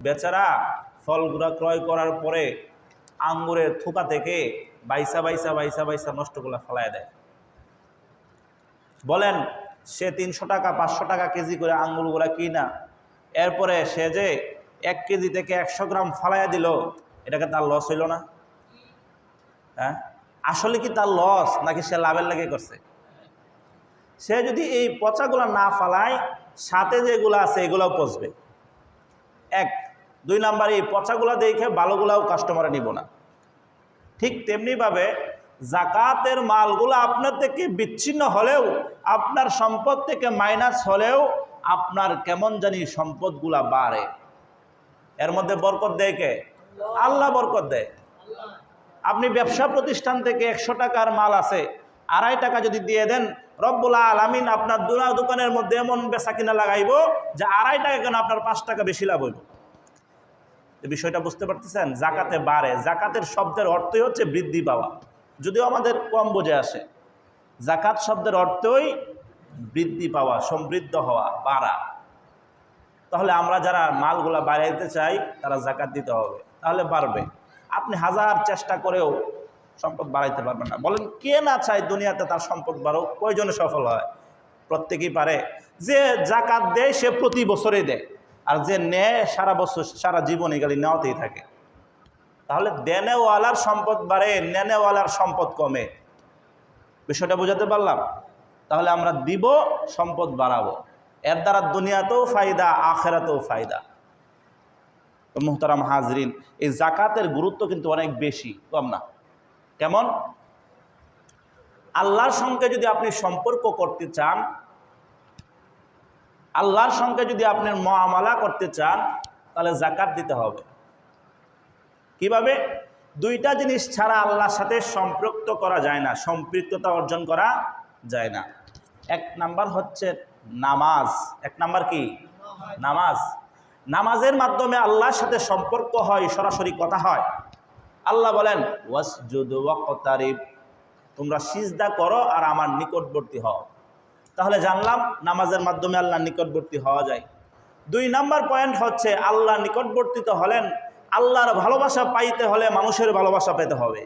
বেচারা ফলগুলা ক্রয় করার পরে আঙ্গুরের থোকা থেকে বাইসা বাইসা বাইসা বাইসা নষ্টগুলা ফেলায় দেয়। বলেন সে 300 টাকা 500 টাকা কেজি করে আঙ্গুরগুলা কিনা, এরপরে সে যে 1 কেজি থেকে 100 গ্রাম ফালাইয়া দিল, এটাকে তার লস হইল না? হ্যাঁ, আসলে কি তার লস নাকি সে লাভের লেগে করছে? সে যদি এই পচাগুলা না ফালায়, সাথে যেগুলো আছে এগুলাও পচবে। 1 2 নাম্বার, এই পচাগুলা দেখে ভালোগুলাও কাস্টমারে নিব না। ঠিক তেমনিভাবে জাকাতের মালগুলো আপনার থেকে বিচ্ছিন্ন হলেও, আপনার সম্পদ থেকে মাইনাস হলেও আপনার কেমন জানি সম্পদগুলা বাড়ে। এর মধ্যে বরকত দেয় কে? আল্লাহ বরকত দেয়। আপনি ব্যবসা প্রতিষ্ঠান থেকে 100 টাকার মাল আছে, 2.5 টাকা যদি দিয়ে দেন, রব্বুল আলামিন আপনার দোকানের মধ্যে এমন বেচা কিনা লাগাইব যে 2.5 টাকা কেন আপনার 5 টাকা বেশি লাভ হইব। বিষয়টা বুঝতে পারতেছেন? জাকাতে বাড়ে। জাকাতের শব্দের অর্থই হচ্ছে বৃদ্ধি পাওয়া, যদিও আমাদের কম বোঝে আসে। জাকাত শব্দের অর্থই বৃদ্ধি পাওয়া, সমৃদ্ধ হওয়া, বাড়া। তাহলে আমরা যারা মালগুলা বাড়াইতে চাই তারা জাকাত দিতে হবে, তাহলে বাড়বে। আপনি হাজার চেষ্টা করেও সম্পদ বাড়াইতে পারবেন না। বলেন কে না চায় দুনিয়াতে তার সম্পদ বাড়ুক? কয়জনে সফল হয়? প্রত্যেকেই পারে। যে জাকাত দেয় সে প্রতি বছরে দেয়, আর যে নেয় সারা বছর সারা জীবনে গেলে নেওয়াতেই থাকে। তাহলে দেনেওয়ালার সম্পদ বাড়ে, নেনেওয়ালার সম্পদ কমে। বিষয়টা বোঝাতে পারলাম? তাহলে আমরা দিব, সম্পদ বাড়াবো, এর দ্বারা দুনিয়াতেও ফায়দা, আখেরাতেও ফায়দা। তো মুহতারাম হাজরিন, এই জাকাতের গুরুত্ব কিন্তু অনেক বেশি, কম না। কেমন? আল্লাহর সঙ্গে যদি আপনি সম্পর্ক করতে চান, আল্লাহর সঙ্গে যদি আপনি মুআমালা করতে চান, তাহলে জাকাত দিতে হবে। কিভাবে? 2টা জিনিস ছাড়া আল্লাহর সাথে সম্পৃক্ত করা যায় না, সম্পৃক্ততা অর্জন করা যায় না। 1 নাম্বার হচ্ছে নামাজ। 1 নাম্বার কি? নামাজ। নামাজের মাধ্যমে আল্লাহর সাথে সম্পর্ক হয়, সরাসরি কথা হয়। আল্লাহ বলেন ওয়াসজুদ ওয়াকতারিব, তোমরা সিজদা করো আর আমার নিকটবর্তী হও। তাহলে জানলাম নামাজের মাধ্যমে আল্লাহর নিকটবর্তী হওয়া যায়। 2 নাম্বার পয়েন্ট হচ্ছে আল্লাহ নিকটবর্তী তো হলেন, আল্লাহর ভালোবাসা পাইতে হলে মানুষের ভালোবাসা পেতে হবে।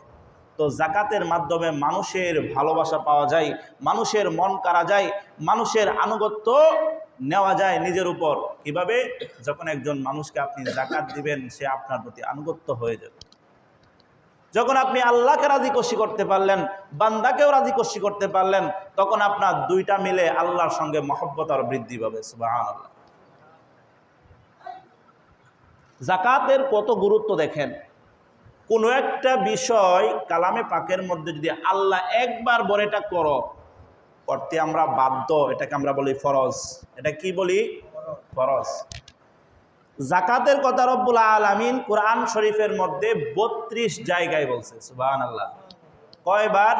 তো জাকাতের মাধ্যমে মানুষের ভালোবাসা পাওয়া যায়, মানুষের মন কাড়া যায়, মানুষের আনুগত্য নেওয়া যায় নিজের উপর। কিভাবে? যখন একজন মানুষকে আপনি জাকাত দিবেন, সে আপনার প্রতি আনুগত্য হয়ে যাবে। যখন আপনি আল্লাহকে রাজি খুশি করতে পারলেন, বান্দাকেও রাজি খুশি করতে পারলেন, তখন আপনার 2টা মিলে আল্লাহর সঙ্গে মহব্বত আর বৃদ্ধি পাবে। সুবহানাল্লাহ। জাকাতের কত গুরুত্ব দেখেন। কোনো একটা বিষয় কালামে পাকের মধ্যে যদি আল্লাহ একবার বলে এটা করো, করতে আমরা বাধ্য, এটাকে আমরা বলি ফরজ। এটা কি বলি? ফরজ। জাকাতের কথা রব্বুল আলামিন কোরআন শরীফের মধ্যে 32 জায়গায় বলছে। সুবহানাল্লাহ। কয়বার?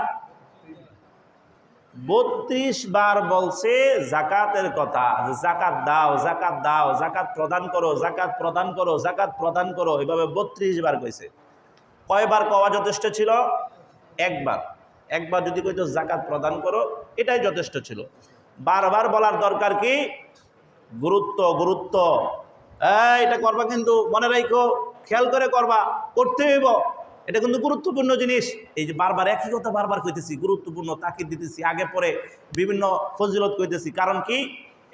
32 বার বলছে জাকাতের কথা। জাকাত দাও, জাকাত দাও, জাকাত প্রদান করো, জাকাত প্রদান করো, জাকাত প্রদান করো, এভাবে 32 বার কইছে। কয়বার কওয়া যথেষ্ট ছিল? 1 বার। 1 বার যদি কইতো জাকাত প্রদান করো, এটাই যথেষ্ট ছিল। বারবার বলার দরকার কি? গুরুত্ব, গুরুত্ব। এটা করবা, কিন্তু মনে রাখো, খেয়াল করে করবা, করতে হইব, এটা কিন্তু গুরুত্বপূর্ণ জিনিস। এই যে বারবার একই কথা বারবার কইতেছি, গুরুত্বপূর্ণ, তাকিদ দিতেছি, আগে পরে বিভিন্ন ফজিলত কইতেছি। কারণ কি?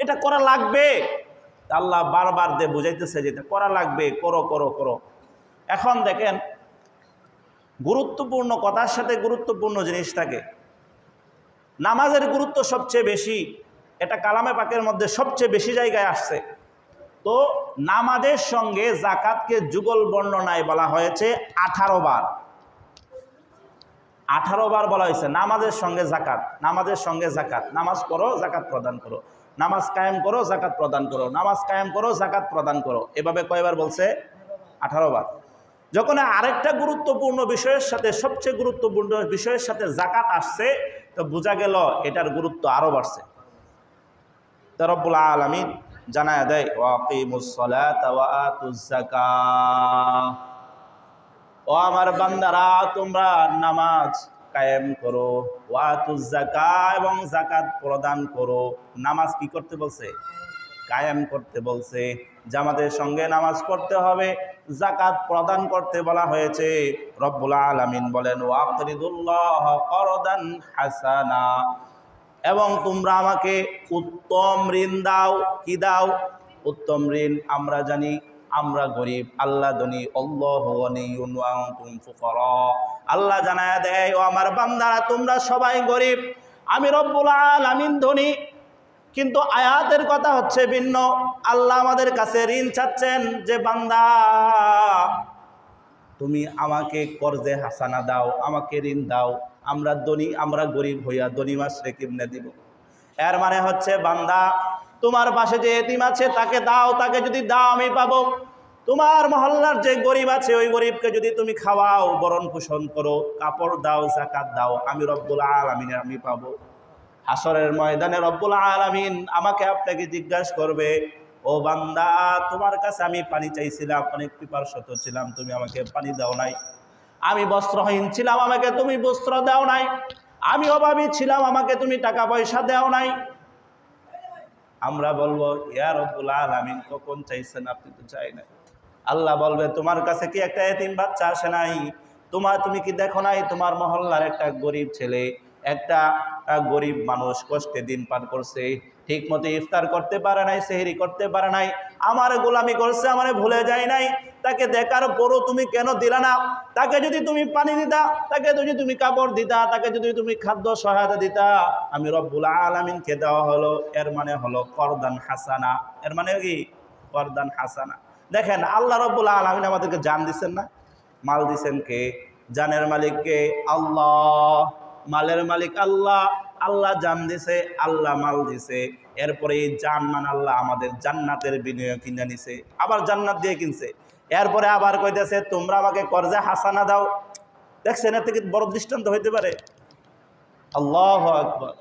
এটা করা লাগবে। আল্লাহ বারবার দিয়ে বুঝাইতেছে যে এটা করা লাগবে, করো করো করো। এখন দেখেন, গুরুত্বপূর্ণ কথার সাথে গুরুত্বপূর্ণ জিনিস থাকে। নামাজের গুরুত্ব সবচেয়ে বেশি, এটা কালামে পাকের মধ্যে সবচেয়ে বেশি জায়গায় আসছে। তো নামাজের সঙ্গে জাকাতকে যুগল বর্ণনায় বলা হয়েছে 18 বার। 18 বার বলা হয়েছে নামাজের সঙ্গে জাকাত, নামাজের সঙ্গে জাকাত। নামাজ পড়ো, জাকাত প্রদান করো, নামাজ কায়েম করো, জাকাত প্রদান করো, নামাজ কায়েম করো, জাকাত প্রদান করো। এভাবে কয়বার বলছে? 18 বার। যখন আরেকটা গুরুত্বপূর্ণ বিষয়ের সাথে, সবচেয়ে গুরুত্বপূর্ণ বিষয়ের সাথে জাকাত আসছে, তো বোঝা গেল এটার গুরুত্ব আরো বাড়ছে। তো রব্বুল আলামিন জানায় দেয় ওয়াকিমুস সালাতা ওয়া আতুজ যাকাত, ও আমার বান্দারা তোমরা নামাজ কায়েম করো, ওয়া আতুজ যাকাত, এবং যাকাত প্রদান করো। নামাজ কি করতে বলছে? কায়েম করতে বলছে, জামাতের সঙ্গে নামাজ পড়তে হবে, যাকাত প্রদান করতে বলা হয়েছে। রব্বুল আলামিন বলেন ওয়াকরিদুল্লাহ করদান হাসানা, এবং তোমরা আমাকে উত্তম ঋণ দাও। কি দাও? উত্তম ঋণ। আমরা জানি আমরা গরিব, আল্লাহ ধনী। আল্লাহু গনিয়্যুন ওয়া আনতুম ফুকারা। আল্লাহ জানায়া দেয়, ও আমার বান্দারা তোমরা সবাই গরিব, আমি রব্বুল আলামিন ধনী। কিন্তু আয়াতের কথা হচ্ছে ভিন্ন। আল্লাহ আমাদের কাছে ঋণ চাচ্ছেন যে বান্দা তুমি আমাকে কর্জে হাসানা দাও, আমাকে ঋণ দাও। আমরা ধনী, আমরা গরিব হইয়া ধনী মাসরে কেমনে দিব? এর মানে হচ্ছে বান্দা তোমার পাশে যে এতিম আছে তাকে দাও, তাকে যদি দাও আমি পাবো। তোমার মহল্লার যে গরিব আছে ওই গরিবকে যদি তুমি খাওয়াও, বরণ পোষণ করো, কাপড় দাও, যাকাত দাও, আমি রব্বুল আলামিন আমি পাবো। হাসরের ময়দানে রব্বুল আলামিন আমাকে আপনাকে জিজ্ঞাসা করবে, ও বান্দা তোমার কাছে আমি পানি চাইছিলাম, অনেক পিপাসিত ছিলাম, তুমি আমাকে পানি দাও নাই। আমি বস্ত্রহীন ছিলাম, আমাকে তুমি বস্ত্র দাও নাই। আমি অভাবী ছিলাম, আমাকে তুমি টাকা পয়সা দাও নাই। আমরা বলবো ইয়া রব্বুল আলামিন কখন চাইছেন, আপনি তো চাই নাই। আল্লাহ বলবে তোমার কাছে কি একটা এতিম বাচ্চা আসে নাই? তুমি কি দেখো নাই তোমার মহল্লার একটা গরিব ছেলে, একটা গরিব মানুষ কষ্টে দিন পার করছে, ঠিক মতো ইফতার করতে পারে নাই, সেহরি করতে পারে নাই, আমার গোলামি করছে, আমারে ভুলে যায় নাই। তাকে দেখার পরও তুমি কেন দিলা না? তাকে যদি তুমি পানি দিতা, তাকে যদি তুমি কাপড় দিতা, তাকে যদি তুমি খাদ্য সহায়তা দিতা, আমি রব্বুল আলামিনকে দেওয়া হলো। এর মানে হলো করদান হাসানা। এর মানে কি? করদান হাসানা। দেখেন আল্লাহ রব্বুল আলামিন আমাদেরকে জান দিচ্ছেন না? মাল দিচ্ছেন কে? জানের মালিক কে? আল্লাহ। মালের মালিক আল্লাহ। আল্লাহ জান দিছে, আল্লাহ মাল দিছে। এরপরে এই জান মান আল্লাহ আমাদের জান্নাতের বিনিময়ে কিনে নিছে, আবার জান্নাত দিয়ে কিনছে। এরপরে আবার কইতেছে তোমরা আমাকে কর্জে হাসানা দাও। দেখছেন এর থেকে বড় দৃষ্টান্ত হইতে পারে? আল্লাহু আকবার।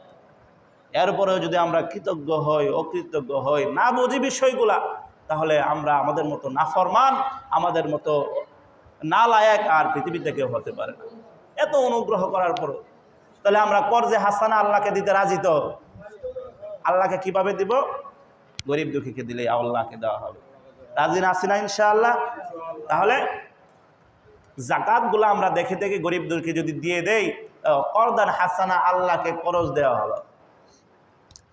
এরপরেও যদি আমরা কৃতজ্ঞ হই, অকৃতজ্ঞ হই, না বুঝি বিষয়গুলা, তাহলে আমরা আমাদের মতো নাফরমান, আমাদের মতো নালায়েক আর পৃথিবীতে কেউ হতে পারে না। এত অনুগ্রহ করার পরও তাহলে আমরা কর্জে হাসানা আল্লাহকে দিতে রাজি তো? আল্লাহকে কিভাবে দিব? গরিব দুঃখীকে দিলে আল্লাহকে দেওয়া হবে। রাজি না আছি না ইনশাআল্লাহ? তাহলে জাকাতগুলো আমরা দেখে দেখে গরিব দুঃখী যদি দিয়ে দেই, করদান হাসানা আল্লাহকে করজ দেওয়া হলো।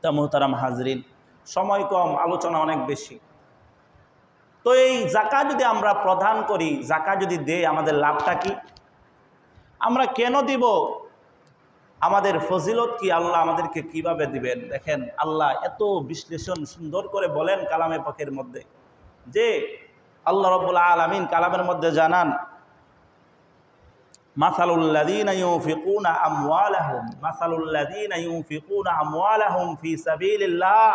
তা মুহতারাম হাজরিন, সময় কম, আলোচনা অনেক বেশি। তো এই জাকাত যদি আমরা প্রদান করি, জাকাত যদি দেই, আমাদের লাভটা কি? আমরা কেন দিব? আমাদের ফজিলত কি? আল্লাহ আমাদেরকে কিভাবে দিবেন? দেখেন আল্লাহ এত বিশ্লেষণ সুন্দর করে বলেন কালামে পাকের মধ্যে, যে আল্লাহ রাব্বুল আলামিন কালামের মধ্যে জানান মাসালুল্লাযীনা ইউনফিকুনা আমওয়ালাহুম ফি সাবিলিল্লাহ,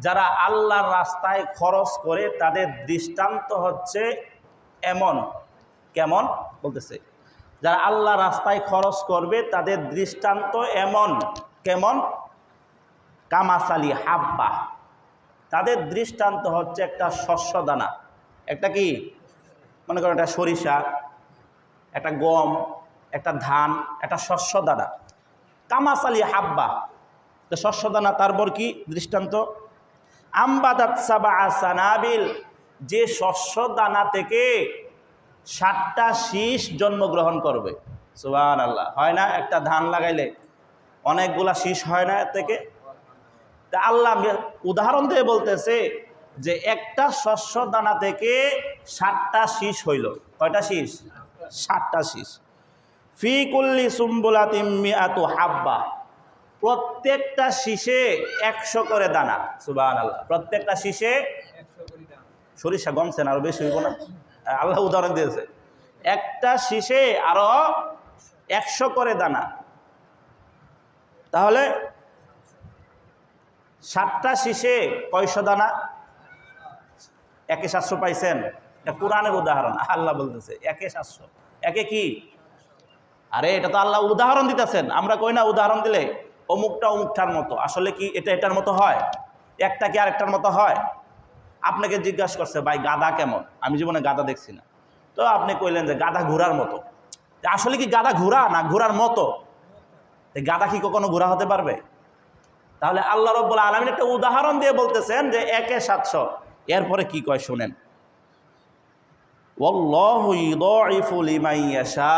যারা আল্লাহর রাস্তায় খরচ করে তাদের দৃষ্টান্ত হচ্ছে এমন। কেমন বলতেছে? যারা আল্লাহ রাস্তায় খরচ করবে তাদের দৃষ্টান্ত এমন। কেমন? কামাসালি হাব্বা, তাদের দৃষ্টান্ত হচ্ছে একটা শস্য দানা। একটা কি? মনে করেন একটা সরিষা, একটা গম, একটা ধান, একটা শস্য দানা। কামাসালি হাব্বা, শস্য দানা। তারপর কি দৃষ্টান্ত? আমবাদাত সাবা সানাবিল, যে শস্য দানা থেকে 7টা শীষ জন্মগ্রহণ করবে। সুবহানাল্লাহ। হয় না? একটা ধান লাগাইলে অনেকগুলা শীষ হয় না এর থেকে? তা আল্লাহ উদাহরণ দিয়ে বলতেছে যে একটা শস্য দানা থেকে 7টা শীষ হইল। কয়টা শীষ? 7টা শীষ। ফি কুল্লি সুম্বুলাতিম মিআতু হাব্বা, প্রত্যেকটা শীষে 100 করে দানা। সুবহানাল্লাহ। প্রত্যেকটা শীষে 100 করে দানা। সরিষা গমছেন আরো বেশি হইব না? আল্লাহ উদাহরণ দিয়েছে, একটা শীষে আরো 100 করে দানা। তাহলে 7টা শীষে কয়শো দানা? 1,700 পাইছেন? এটা কোরআনের উদাহরণ। আল্লাহ বলতেছে 1,700। একে কি? আরে এটা তো আল্লাহ উদাহরণ দিতেছেন। আমরা কই না উদাহরণ দিলে অমুকটা অমুকটার মতো। আসলে কি এটা এটার মতো হয়? একটা কি আরেকটার মতো হয়? আপনাকে জিজ্ঞাসা করছে ভাই গাধা কেমন? আমি জীবনে গাধা দেখছি না। তো আপনি কইলেন যে গাধা ঘোড়ার মতো। আসলে কি গাধা ঘোড়া না ঘোড়ার মতো? গাধা কি কখনো ঘোড়া হতে পারবে? তাহলে আল্লাহ রাব্বুল আলামিন একটা উদাহরণ দিয়ে বলতেছেন যে 1/700। এরপরে কি কয় শুনেন, ওয়াল্লাহু ইউদাইফু লিমান ইয়াশা,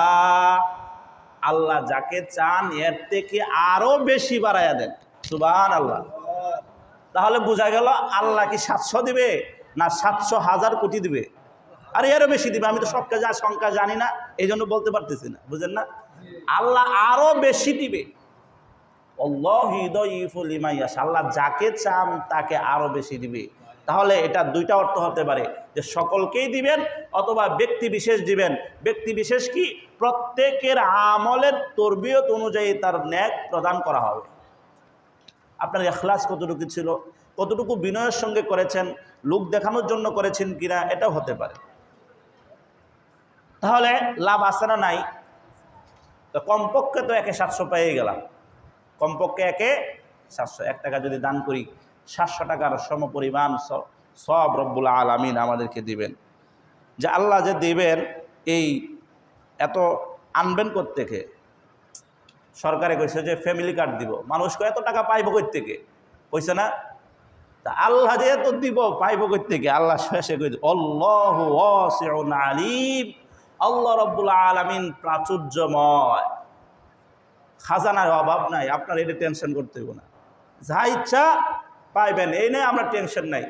আল্লাহ যাকে চান এর থেকে আরো বেশি বাড়ায়া দেন। সুবহানাল্লাহ। তাহলে বোঝা গেল আল্লাহ কি 700 দিবে না 700,000 কোটি দিবে? আর এরও বেশি দিবে। আমি তো সংখ্যা জানি না, এই জন্য বলতে পারতেছি না, বুঝেন না? আল্লাহ আরো বেশি দিবে। আল্লাহু ইউদাইফু লিমান ইয়াশা, আল্লাহ যাকে চান তাকে আরো বেশি দিবে। তাহলে এটা দুইটা অর্থ হতে পারে, যে সকলকেই দিবেন অথবা ব্যক্তি বিশেষ দিবেন। ব্যক্তি বিশেষ কি? প্রত্যেকের আমলের তরবিয়ত অনুযায়ী তার ন্যাক প্রদান করা হবে। আপনার ইখলাস কতটুকু ছিল, কতটুকু বিনয়ের সঙ্গে করেছেন, লোক দেখানোর জন্য করেছেন কিনা, এটাও হতে পারে। তাহলে লাভ আছে না নাই? তো কমপক্ষে তো 1/700 পেয়ে গেলাম, কমপক্ষে 1/700। 1 টাকা যদি দান করি 700 টাকার সমপরিমাণ সব রব্বুল আলামিন আমাদেরকে দিবেন। যে আল্লাহ যে দিবেন, এই এত আনবেন কোত্থেকে? সরকারে কইছে যে ফ্যামিলি কার্ড দিব, মানুষকে এত টাকা পাইব কোত্থেকে? কইছে না? তা আল্লাহ যে এত দিব পাইব কোত্থেকে? আল্লাহ শেষে কই আল্লাহু ওয়াসিউন আলিম, আল্লাহ রব্বুল আলামিন প্রাচুর্যময়, খাজানার অভাব নাই। আপনার এটা টেনশন করতে হবে না, যা ইচ্ছা পাইবেন, এই নিয়ে আমরা টেনশন নাই।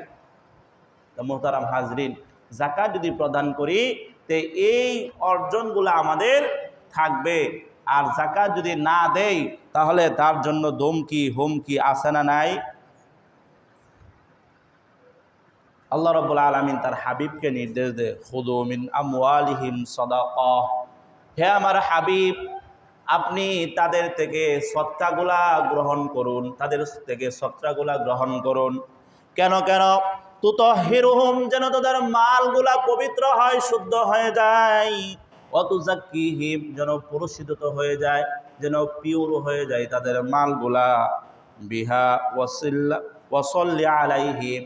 তো মোহতারাম হাজরিন, যাকাত যদি প্রদান করি তে এই অর্জনগুলো আমাদের থাকবে। আর যাকাত যদি না দেই তাহলে তার জন্য ধমকি হুমকি আছে না নাই? আল্লাহ রাব্বুল আলামিন তার হাবিবকে নির্দেশ দেয়, খুযু মিন আমওয়ালিহিম সাদাকাহ, হে আমার হাবিব আপনি তাদের থেকে সদকাগুলা গ্রহণ করুন, তাদের থেকে সদকাগুলা গ্রহণ করুন। কেন কেন? তুতাহহিরুহুম, যেন তাদের মালগুলা পবিত্র হয়, শুদ্ধ হয়ে যায়। ওয়া তুযাক্কিহিম, যেন পরিশুদ্ধ হয়ে যায়, যেন পিওর হয়ে যায় তাদের মালগুলা। বিহা ওয়া সাল্লি আলাইহিম,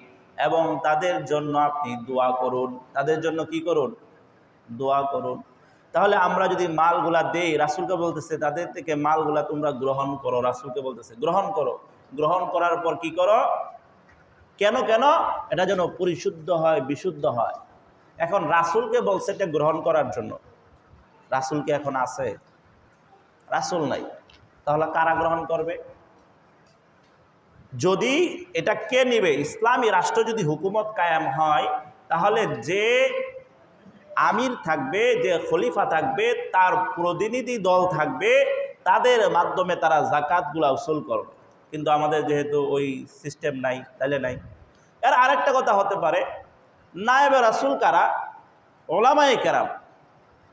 এবং তাদের জন্য আপনি দোয়া করুন। তাদের জন্য কি করুন? দোয়া করুন। তাহলে আমরা যদি মালগুলা দেই, রাসূলকে বলতেছে তাদের থেকে মালগুলা তোমরা গ্রহণ করো, রাসূলকে বলতেছে গ্রহণ করো। গ্রহণ করার পর কি করো? কেন কেন? এটা যেন পরিশুদ্ধ হয়, বিশুদ্ধ হয়। এখন রাসূলকে বলছে এটা গ্রহণ করার জন্য, রাসূলকে এখন আছে? রাসূল নাই, তাহলে কারা গ্রহণ করবে? যদি এটা কে নিবে? ইসলামী রাষ্ট্র যদি হুকুমত কায়েম হয়, তাহলে যে আমির থাকবে, যে খলিফা থাকবে, তার প্রতিনিধি দল থাকবে, তাদের মাধ্যমে তারা যাকাতগুলা উসুল করবে। কিন্তু আমাদের যেহেতু ওই সিস্টেম নাই, তাহলে নাই। এর আরেকটা কথা হতে পারে, নায়েবে রাসূল কারা? উলামায়ে কেরাম।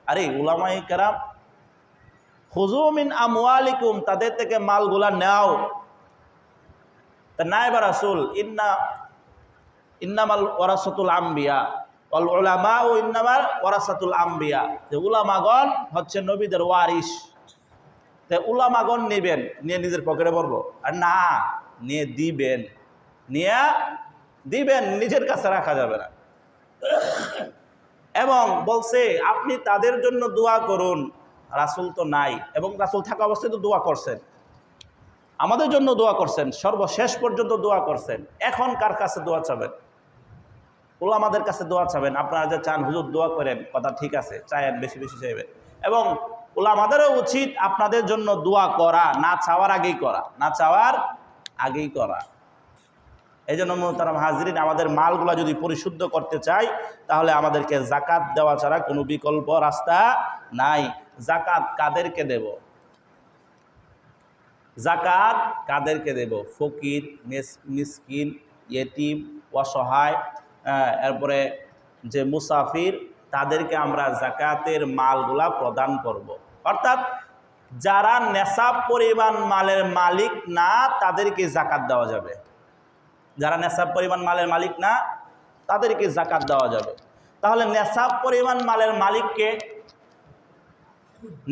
আরে উলামায়ে কেরাম, খুযু মিন আমওয়ালিকুম, তাদের থেকে মালগুলা নাও। তা নায়েবে রাসূল ইন্নামাল ওয়ারাসাতুল আম্বিয়া ওয়াল উলামা ও ইন্নামাল ওয়ারাসাতুল আম্বিয়া, যে উলামাগণ হচ্ছে নবীদের ওয়ারিস। তে উলামাগণ নেবেন, নিয়ে নিজের পকেটে ভরবো? আর না, নিয়ে দিবেন, নিয়ে দিবেন, নিজের কাছে রাখা যাবে না। এবং বলছে আপনি তাদের জন্য দোয়া করুন। রাসূল তো নাই, এবং রাসূল থাকা অবস্থায় তো দোয়া করছেন, আমাদের জন্য দোয়া করছেন, সর্বশেষ পর্যন্ত দোয়া করছেন। এখন কার কাছে দোয়া চাবেন? উলামাদের কাছে দোয়া চাবেন। আপনারা যে চান হুজুর দোয়া করেন, কথা ঠিক আছে, চায়েন, বেশি বেশি চাইবেন। এবং উলামাদেরও উচিত আপনাদের জন্য দোয়া করা, না চাওয়ার আগেই করা, না চাওয়ার আগেই করা। এই জন্য মুহতারাম হাজরিন, আমাদের মালগুলা যদি পরিশুদ্ধ করতে চাই, তাহলে আমাদেরকে যাকাত দেওয়া ছাড়া কোনো বিকল্প রাস্তা নাই। যাকাত কাদেরকে দেব? যাকাত কাদেরকে দেব? ফকির, মিসকিন, ইয়েতিম, অসহায়, এরপরে যে মুসাফির, তাদেরকে আমরা যাকাতের মালগুলা প্রদান করব। অর্থাৎ যারা নেশাব পরিমাণ মালের মালিক না, তাদেরকে যাকাত দেওয়া যাবে। যারা নেশাব পরিমাণ মালের মালিক না, তাদেরকে যাকাত দেওয়া যাবে। তাহলে নেশাব পরিমাণ মালের মালিককে,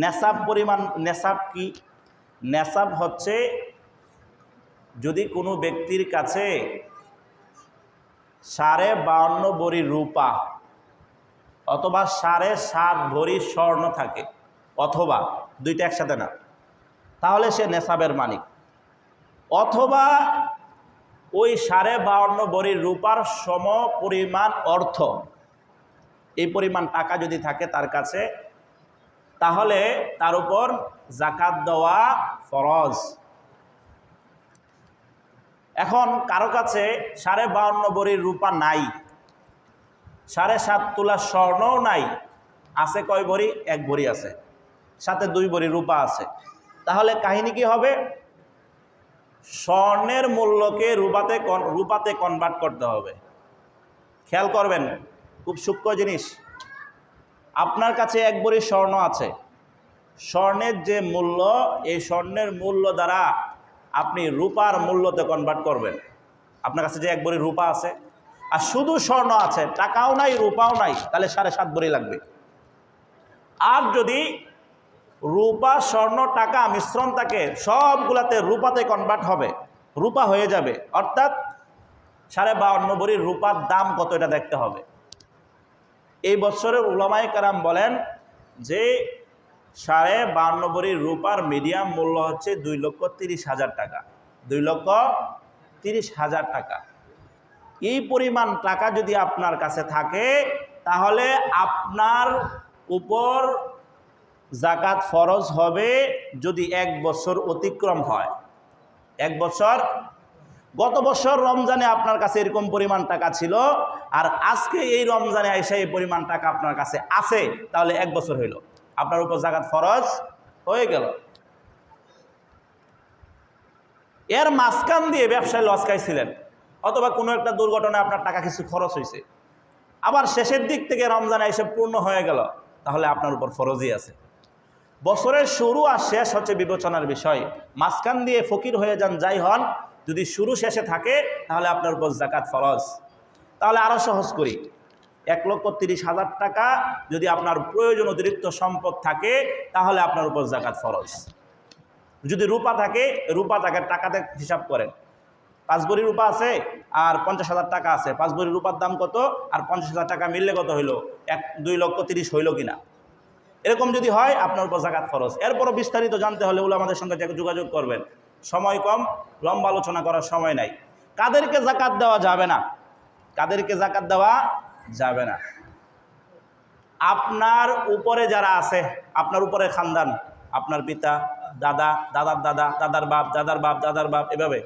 নেশাব পরিমাণ, নেশাব কি? নেশাব হচ্ছে যদি কোনো ব্যক্তির কাছে 52.5 ভরি রূপা অথবা 7.5 ভরি স্বর্ণ থাকে, অথবা দুইটা একসাথে না, তাহলে সে নেশাবের মালিক। অথবা ওই 52.5 ভরি রূপার সম পরিমাণ অর্থ, এই পরিমাণ টাকা যদি থাকে তার কাছে, তাহলে তার উপর যাকাত দেওয়া ফরজ। এখন কারো কাছে 52.5 ভরির রূপা নাই, 7.5 তোলা স্বর্ণও নাই, আছে কয় ভরি? 1 ভরি আছে, সাথে 2 ভরি রূপা আছে। তাহলে কাহিনী কি হবে? স্বর্ণের মূল্যকে রূপাতে কনভার্ট করতে হবে। খেয়াল করবেন, খুব সূক্ষ্ম জিনিস। আপনার কাছে 1 ভরি স্বর্ণ আছে, স্বর্ণের যে মূল্য, এই স্বর্ণের মূল্য দ্বারা আপনি রূপার মূল্যতে কনভার্ট করবেন। আপনার কাছে যে 1 ভরি রূপা আছে আর শুধু স্বর্ণ আছে, টাকাও নাই রূপাও নাই, তাহলে 7.5 ভরি লাগবে। আর যদি রূপা স্বর্ণ টাকা মিশ্রণ থাকে, সবগুলাতে রূপাতে কনভার্ট হবে, রূপা হয়ে যাবে। অর্থাৎ 52.5 ভরির রূপার দাম কত এটা দেখতে হবে। এই বছরের উলামায়ে কেরাম বলেন যে 52.5 ভরির রূপার মিডিয়াম মূল্য হচ্ছে 2,30,000 টাকা। 2,30,000 টাকা। এই পরিমাণ টাকা যদি আপনার কাছে থাকে, তাহলে আপনার উপর যাকাত ফরজ হবে যদি 1 বছর অতিক্রম হয়। 1 বছর, গত বছর রমজানে আপনার কাছে এরকম পরিমাণ টাকা ছিল, আর আজকে এই রমজানে এসে এই পরিমাণ টাকা আপনার কাছে আছে, তাহলে 1 বছর হইল, আপনার উপর যাকাত ফরজ হয়ে গেল। এর মাঝখান দিয়ে ব্যবসায় লস খাইছিলেন, অথবা কোনো একটা দুর্ঘটনায় আপনার টাকা কিছু খরচ হয়েছে, আবার শেষের দিক থেকে রমজানে এসে পূর্ণ হয়ে গেল, তাহলে আপনার উপর ফরজই আছে। বছরের শুরু আর শেষ হচ্ছে বিবেচনার বিষয়। মাঝখান দিয়ে ফকির হয়ে যান, যাই হন, যদি শুরু শেষে থাকে তাহলে আপনার উপর যাকাত ফরজ। তাহলে আরও সহজ করি, 1,30,000 টাকা যদি আপনার প্রয়োজন অতিরিক্ত সম্পদ থাকে, তাহলে আপনার উপর যাকাত ফরজ। যদি রূপা থাকে, টাকাতে হিসাব করেন। 5 ভরি রূপা আছে আর 50,000 টাকা আছে, 5 ভরি রূপার দাম কত আর 50,000 টাকা মিললে কত হইল? 2,30,000 হইল কিনা? এরকম যদি হয়, আপনার উপর যাকাত ফরজ। এরপরও বিস্তারিত জানতে হলে আমাদের সঙ্গে যোগাযোগ করবেন। সময় কম, লম্বা আলোচনা করার সময় নাই। কাদেরকে যাকাত দেওয়া যাবে না? কাদেরকে যাকাত দেওয়া যাবে না? আপনার উপরে যারা আছে, আপনার উপরে খানদান, আপনার পিতা, দাদা, দাদার দাদা, দাদার বাপ, দাদার বাপ, দাদার বাপ, এভাবে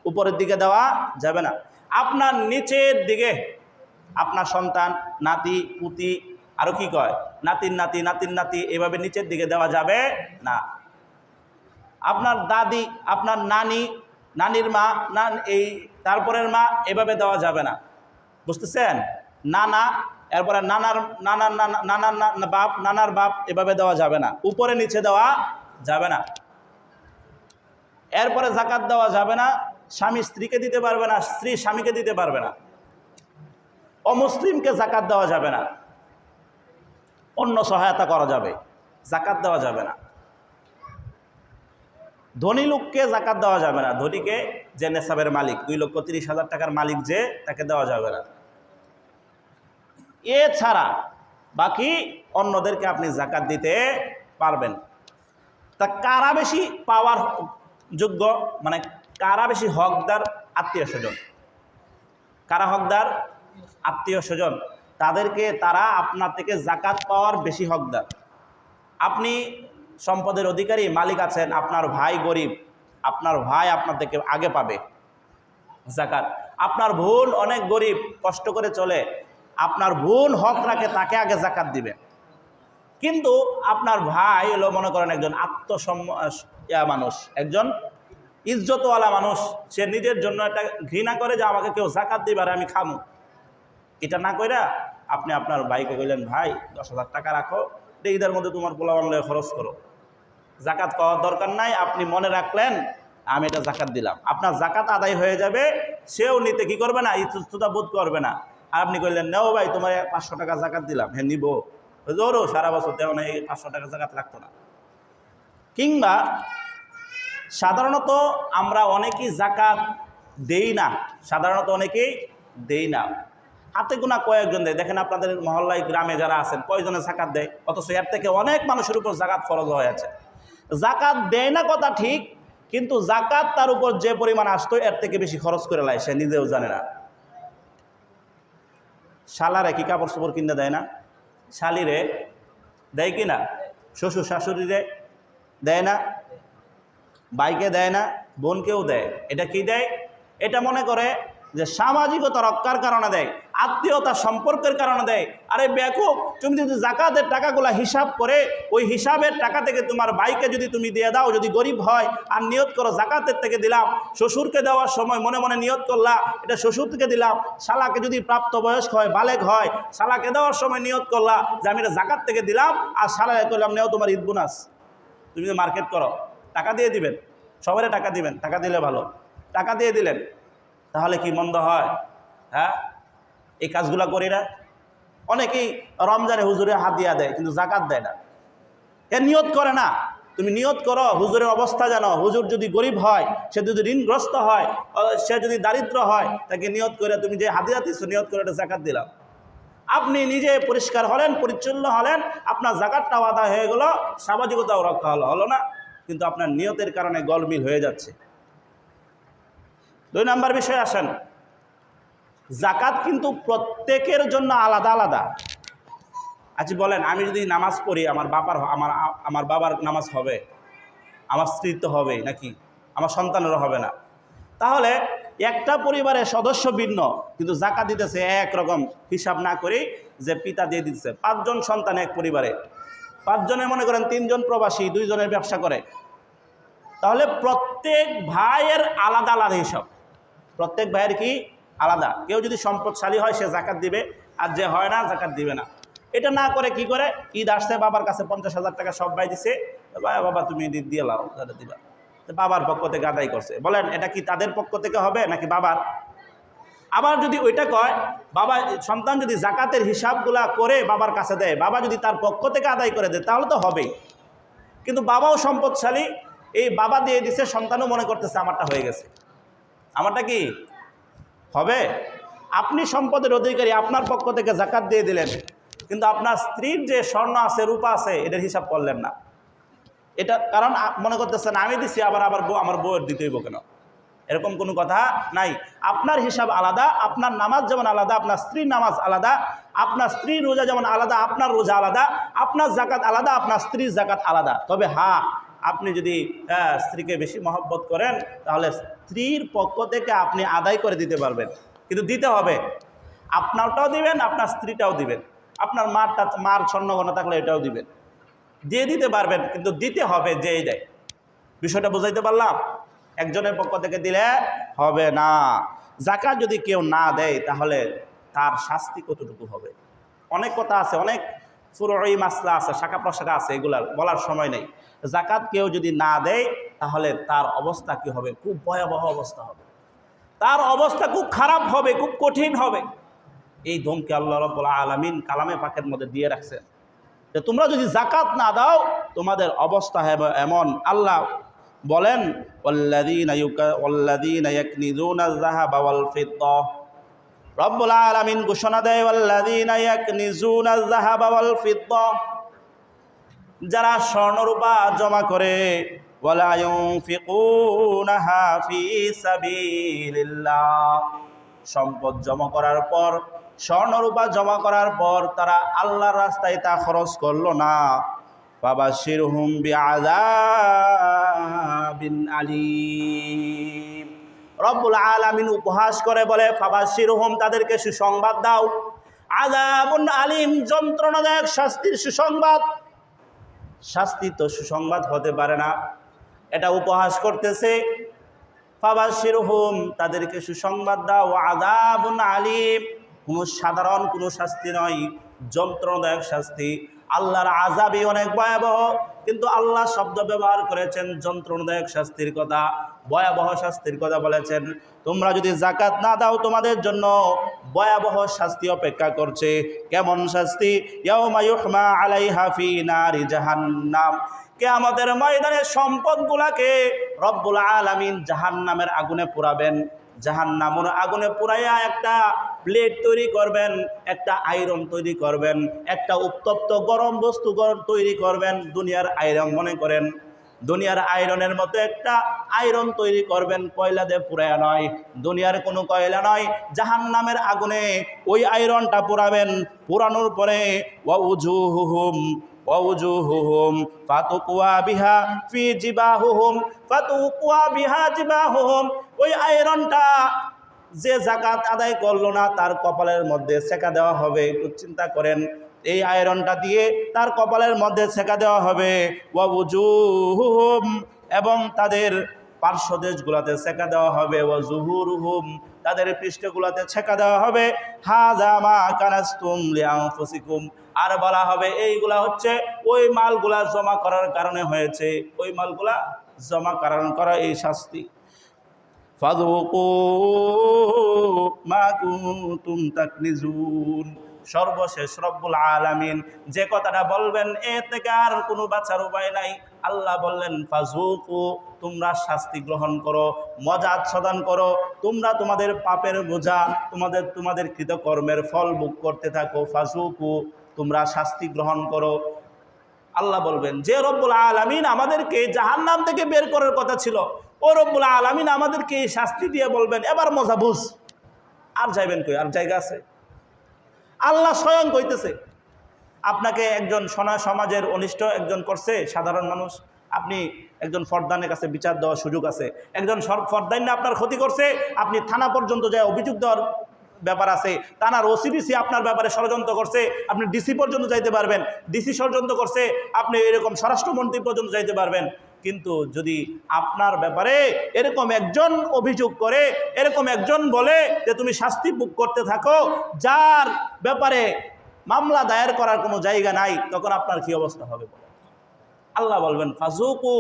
উপরের দিকে দেওয়া যাবে না। আপনার নিচের দিকে আপনার সন্তান, নাতি, পুতি, আরো কি কয়, নাতির নাতি, নাতির নাতি, এভাবে নিচের দিকে দেওয়া যাবে না। আপনার দাদি, আপনার নানি, নানির মা, এই তারপরের মা, এভাবে দেওয়া যাবে না। বুঝতেছেন? নানা, এরপরে নানার বাপ, নানার বাপ, এভাবে দেওয়া যাবে না। উপরে নিচে দেওয়া যাবে না। এরপরে যাকাত দেওয়া যাবে না, স্বামী স্ত্রীকে দিতে পারবে না, স্ত্রী স্বামীকে দিতে পারবে না, অমুসলিমকে যাকাত দেওয়া যাবে না, অন্য সহায়তা করা যাবে, যাকাত দেওয়া যাবে না। ধনী লোককে যাকাত দেওয়া যাবে না, ধনীকে, যে নেশাবের মালিক, 2,30,000 টাকার মালিক যে, তাকে দেওয়া যাবে না। এছাড়া বাকি অন্যদেরকে আপনি যাকাত দিতে পারবেন। তা কারা বেশি পাওয়ার যোগ্য, মানে কারা বেশি হকদার? আত্মীয় স্বজন। কারা হকদার? আত্মীয় স্বজন। তারা আপনার থেকে যাকাত পাওয়ার বেশি হকদার। আপনি সম্পদের অধিকারী, মালিক আছেন, আপনার ভাই গরিব, আপনার ভাই আপনার থেকে আগে পাবে যাকাত। আপনার বোন অনেক গরিব, কষ্ট করে চলে, আপনার বোন হক রাখে, তাকে আগে যাকাত দিবে। কিন্তু আপনার ভাই হলো, মনে করেন, একজন মানুষ, একজন ইজ্জতওয়ালা মানুষ, সে নিজের জন্য একটা ঘৃণা করে যে আমাকে কেউ যাকাত দিবে আর আমি খামু। এটা না কইরা আপনি আপনার ভাইকে কইলেন, ভাই 10,000 টাকা রাখো, ঈদের মধ্যে তোমার পোলাপান লয়ে খরচ করো, যাকাত পাওয়ার দরকার নাই। আপনি মনে রাখলেন আমি এটা যাকাত দিলাম, আপনার যাকাত আদায় হয়ে যাবে। সেও নিতে কি করবে না, ইতস্ততা বোধ করবে না। আর আপনি কইলেন, নেও ভাই, তোমার 500 টাকা যাকাত দিলাম। হ্যাঁ, নিব, জোরও সারা বছর দেও না, এই 500 টাকা যাকাত লাগতো না। কিংবা সাধারণত আমরা অনেকেই যাকাত দেই না, হাতে গোনা কয়েকজন দেয়। দেখেন আপনাদের মহল্লায়, গ্রামে যারা আছেন, কয়েকজনে যাকাত দেয়, অথচ এর থেকে অনেক মানুষের উপর যাকাত ফরজ হয়ে আছে। যাকাত দেয় না কথা ঠিক, কিন্তু জাকাত তার উপর যে পরিমাণ আসতো এর থেকে বেশি খরচ করে লাই, সে নিজেও জানে না। শালারে কি কাপড় চোপড় কিনে দেয় না? শালিরে দেয় কি না? শ্বশুর শাশুড়িরে দেয় না? ভাইকে দেয় না? বোনকেও দেয়। এটা কি দেয়? এটা মনে করে যে সামাজিকতা রক্ষার কারণে দেয়, আত্মীয়তা সম্পর্কের কারণে দেয়। আরে বেকুব, তুমি যদি জাকাতের টাকাগুলা হিসাব করে ওই হিসাবের টাকা থেকে তোমার ভাইকে যদি তুমি দিয়ে দাও, যদি গরিব হয়, আর নিয়ত করো জাকাতের থেকে দিলাম, শ্বশুরকে দেওয়ার সময় মনে মনে নিয়ত করলা এটা শ্বশুর থেকে দিলাম, শালাকে যদি প্রাপ্তবয়স্ক হয়, বালেগ হয়, শালাকে দেওয়ার সময় নিয়ত করলা যে আমি এটা জাকাত থেকে দিলাম, আর শালাকে করলাম নেও তোমার ঈদ বোনাস। তুমি যদি মার্কেট করো, টাকা দিয়ে দিবেন, সবারে টাকা দিবেন, টাকা দিলে ভালো, টাকা দিয়ে দিলেন, তাহলে কি মন্দ হয়? হ্যাঁ, এই কাজগুলা করি না? অনেকেই রমজানে হুজুরে হাদিয়া দেয় কিন্তু জাকাত দেয় না, এর নিয়ত করে না। তুমি নিয়ত করো হুজুরের অবস্থা জানো, হুজুর যদি গরিব হয়, সে যদি ঋণগ্রস্ত হয়, সে যদি দারিদ্র হয়, তাকে নিয়ত করে তুমি যে হাদিয়া দিচ্ছ নিয়ত করে এটা জাকাত দিলাম। আপনি নিজে পরিষ্কার হলেন, পরিচ্ছন্ন হলেন, আপনার জাকাতটাও আদায় হয়ে গেল, সামাজিকতাও রক্ষা হলো না, কিন্তু আপনার নিয়তের কারণে গলমিল হয়ে যাচ্ছে। 2 নম্বর বিষয় আসেন, জাকাত কিন্তু প্রত্যেকের জন্য আলাদা আলাদা। আচ্ছা বলেন, আমি যদি নামাজ পড়ি, আমার বাবার নামাজ হবে, আমার স্ত্রীর তো হবে নাকি, আমার সন্তানেরও হবে না? তাহলে একটা পরিবারের সদস্য ভিন্ন, কিন্তু জাকাত দিতেছে একরকম, হিসাব না করে যে পিতা দিয়ে দিতেছে। 5 জন সন্তান এক পরিবারে, 5 জনে মনে করেন 3 জন প্রবাসী, 2 জনের ব্যবসা করে, তাহলে প্রত্যেক ভাইয়ের আলাদা আলাদা হিসাব। প্রত্যেক ভাইয়ের কি আলাদা। কেউ যদি সম্পদশালী হয় সে জাকাত দিবে, আর যে হয় না জাকাত দিবে না। এটা না করে কি করে, ঈদ আসছে, বাবার কাছে 50,000 টাকা সব ভাই দিছে, বাবা তুমি ঈদ দিয়ে লাও, দিবা, বাবার পক্ষ থেকে আদায় করছে। বলেন এটা কি তাদের পক্ষ থেকে হবে নাকি বাবার? আবার যদি ওইটা কয়, বাবা সন্তান যদি জাকাতের হিসাবগুলা করে বাবার কাছে দেয়, বাবা যদি তার পক্ষ থেকে আদায় করে দেয়, তাহলে তো হবেই। কিন্তু বাবাও সম্পদশালী, এই বাবা দিয়ে দিছে, সন্তানও মনে করতেছে আমারটা হয়ে গেছে, আমারটা কি হবে? আপনি সম্পদের অধিকারী, আপনার পক্ষ থেকে জাকাত দিয়ে দিলেন, কিন্তু আপনার স্ত্রীর যে স্বর্ণ আছে, রূপা আছে, এটার হিসাব করলেন না। এটা কারণ মনে করতেছেন আমি দিছি, আবার আমার বউয়ের দিতে হইব কেন? এরকম কোনো কথা নাই। আপনার হিসাব আলাদা, আপনার নামাজ যেমন আলাদা, আপনার স্ত্রীর নামাজ আলাদা, আপনার স্ত্রীর রোজা যেমন আলাদা, আপনার রোজা আলাদা, আপনার জাকাত আলাদা, আপনার স্ত্রীর জাকাত আলাদা। তবে হ্যাঁ, আপনি যদি স্ত্রীকে বেশি মহব্বত করেন, তাহলে স্ত্রীর পক্ষ থেকে আপনি আদায় করে দিতে পারবেন, কিন্তু দিতে হবে। আপনারটাও দিবেন, আপনার স্ত্রীটাও দিবেন, আপনার মার স্বর্ণগণা থাকলে এটাও দিবেন, দিয়ে দিতে পারবেন, কিন্তু দিতে হবে যেই দেয়। বিষয়টা বুঝাইতে পারলাম? একজনের পক্ষ থেকে দিলে হবে না। জাকাত যদি কেউ না দেয়, তাহলে তার শাস্তি কতটুকু হবে? অনেক কথা আছে, অনেক ফুরুই মাসলা আছে, শাখা প্রশাখা আছে, এগুলার বলার সময় নেই। জাকাত কেউ যদি না দেয়, তাহলে তার অবস্থা কি হবে? খুব ভয়াবহ অবস্থা হবে, তার অবস্থা খুব খারাপ হবে, খুব কঠিন হবে। এই ধমকি আল্লাহ রাব্বুল আলামিন কালামে পাকের মধ্যে দিয়ে রাখছেন যে তোমরা যদি জাকাত না দাও, তোমাদের অবস্থা হবে এমন। আল্লাহ বলেন, ওয়াল্লাযীনা ইয়াকনিজুনাজ যাহাবা ওয়াল ফিদ্দা, রব্বুল আলামিন ঘোষণা দেয়, ওয়াল্লাযীনা ইয়াকনিজুনাজ যাহাবা ওয়াল ফিদ্দা, যারা স্বর্ণরূপা জমা করে, ওয়ালা ইউনফিকুনাহা ফী সাবিলিল্লাহ, সম্পদ জমা করার পর, স্বর্ণরূপা জমা করার পর তারা আল্লাহর রাস্তায় তা খরচ করলো না, ফাবাশশিরহুম বিআযাবিন আলীম, রব্বুল আলামিন উপহাস করে বলে, ফাবাশশিরহুম, তাদেরকে সুসংবাদ দাও, আযাবুন আলীম, যন্ত্রণাদায়ক শাস্তির সুসংবাদ। শাস্তি তো সুসংবাদ হতে পারে না, এটা উপহাস করতেছে। ফাবাশশিরহুম, তাদেরকে সুসংবাদ দাও, আযাবুন আলীম, কোনো সাধারণ কোনো শাস্তি নয়, যন্ত্রণাদায়ক শাস্তি। আল্লাহর আযাবই অনেক ভয়াবহ, কিন্তু আল্লাহ শব্দ ব্যবহার করেছেন যন্ত্রণাদায়ক শাস্তির কথা, ভয়াবহ শাস্তির কথা বলেছেন। তোমরা যদি জাকাত না দাও, তোমাদের জন্য ভয়াবহ শাস্তি অপেক্ষা করছে। কেমন শাস্তি? ইয়াউমা ইউহমা আলাইহা ফি নারি জাহান্নাম, কিয়ামতের ময়দানে সম্পদগুলাকে রব্বুল আলামিন জাহান্নামের আগুনে পোড়াবেন। জাহান্নামের আগুনে পুরাইয়া একটা প্লেট তৈরি করবেন, একটা আয়রন তৈরি করবেন, একটা উত্তপ্ত গরম বস্তু তৈরি করবেন, দুনিয়ার আয়রন মনে করেন। দুনিয়ার আয়রনের মতো একটা আয়রন তৈরি করবেন, কয়লা দিয়ে পুরায়া নয়, দুনিয়ার কোনো কয়লা নয়, জাহান্নামের আগুনে ওই আয়রনটা পোড়াবেন। পোড়ানোর পরে ওয়াউজুহুহুম ফাতুকুয়া বিহা ফি জিবাহুহুম ফাতুকুয়া বিহা জিবাহুহুম। ওই আয়রনটা যে যাকাত আদায় করলো না তার কপালের মধ্যে ছেঁকা দেওয়া হবে। একটু চিন্তা করেন, এই আয়রনটা দিয়ে তার কপালের মধ্যে ছেঁকা দেওয়া হবে। ওয়াউজুহুহুম, এবং তাদের পার্শ্বদেশগুলোতে ছেঁকা দেওয়া হবে। ওয়াজুহুরুহুম, তাদের পৃষ্ঠগুলোতে ছেঁকা দেওয়া হবে। হাযা মা কানাসতুম লিআনফুসিকুম, আর বলা হবে এইগুলা হচ্ছে ওই মালগুলা জমা করার কারণে হয়েছে, ওই মালগুলা জমা করা এই শাস্তি। ফাযুকু মা কুনতুম তাকনিজুন। সর্বশেষ রব্বুল আলামিন যে কথাটা বলবেন এ থেকে আর কোনো বাঁচার উপায় নাই। আল্লাহ বললেন ফাযুকু, তোমরা শাস্তি গ্রহণ করো, মজা আস্বাদন করো, তোমরা তোমাদের পাপের বোঝা, তোমাদের কৃতকর্মের ফল ভোগ করতে থাকো। ফাযুকু, তোমরা শাস্তি গ্রহণ করো। আল্লাহ বলবেন যে রব্বুল আলামিন আমাদেরকে জাহান্নাম থেকে বের করার কথা ছিল, ও রব্বুল আলামিন আমাদেরকে এই শাস্তি দিয়ে বলবেন এবার মজা বুঝ। আর যাইবেন কই? আর জায়গা আছে? আল্লাহ স্বয়ং কইতেছে, আপনাকে একজন সমাজের অনিষ্ট একজন করছে, সাধারণ মানুষ, আপনি একজন ফরদানের কাছে বিচার দেওয়ার সুযোগ আছে। একজন ফরদান না আপনার ক্ষতি করছে, আপনি থানা পর্যন্ত যায় অভিযোগ দেওয়ার ব্যাপার আছে। থানার ওসিডিসি আপনার ব্যাপারে ষড়যন্ত্র করছে, আপনি ডিসি পর্যন্ত যাইতে পারবেন। ডিসি ষড়যন্ত্র করছে, আপনি এরকম স্বরাষ্ট্রমন্ত্রী পর্যন্ত যাইতে পারবেন। কিন্তু যদি আপনার ব্যাপারে এরকম একজন অভিযোগ করে, এরকম একজন বলে যে তুমি শাস্তি ভোগ করতে থাকো, যার ব্যাপারে মামলা দায়ের করার কোনো জায়গা নাই, তখন আপনার কি অবস্থা হবে? আল্লাহ বলবেন ফাযুকু,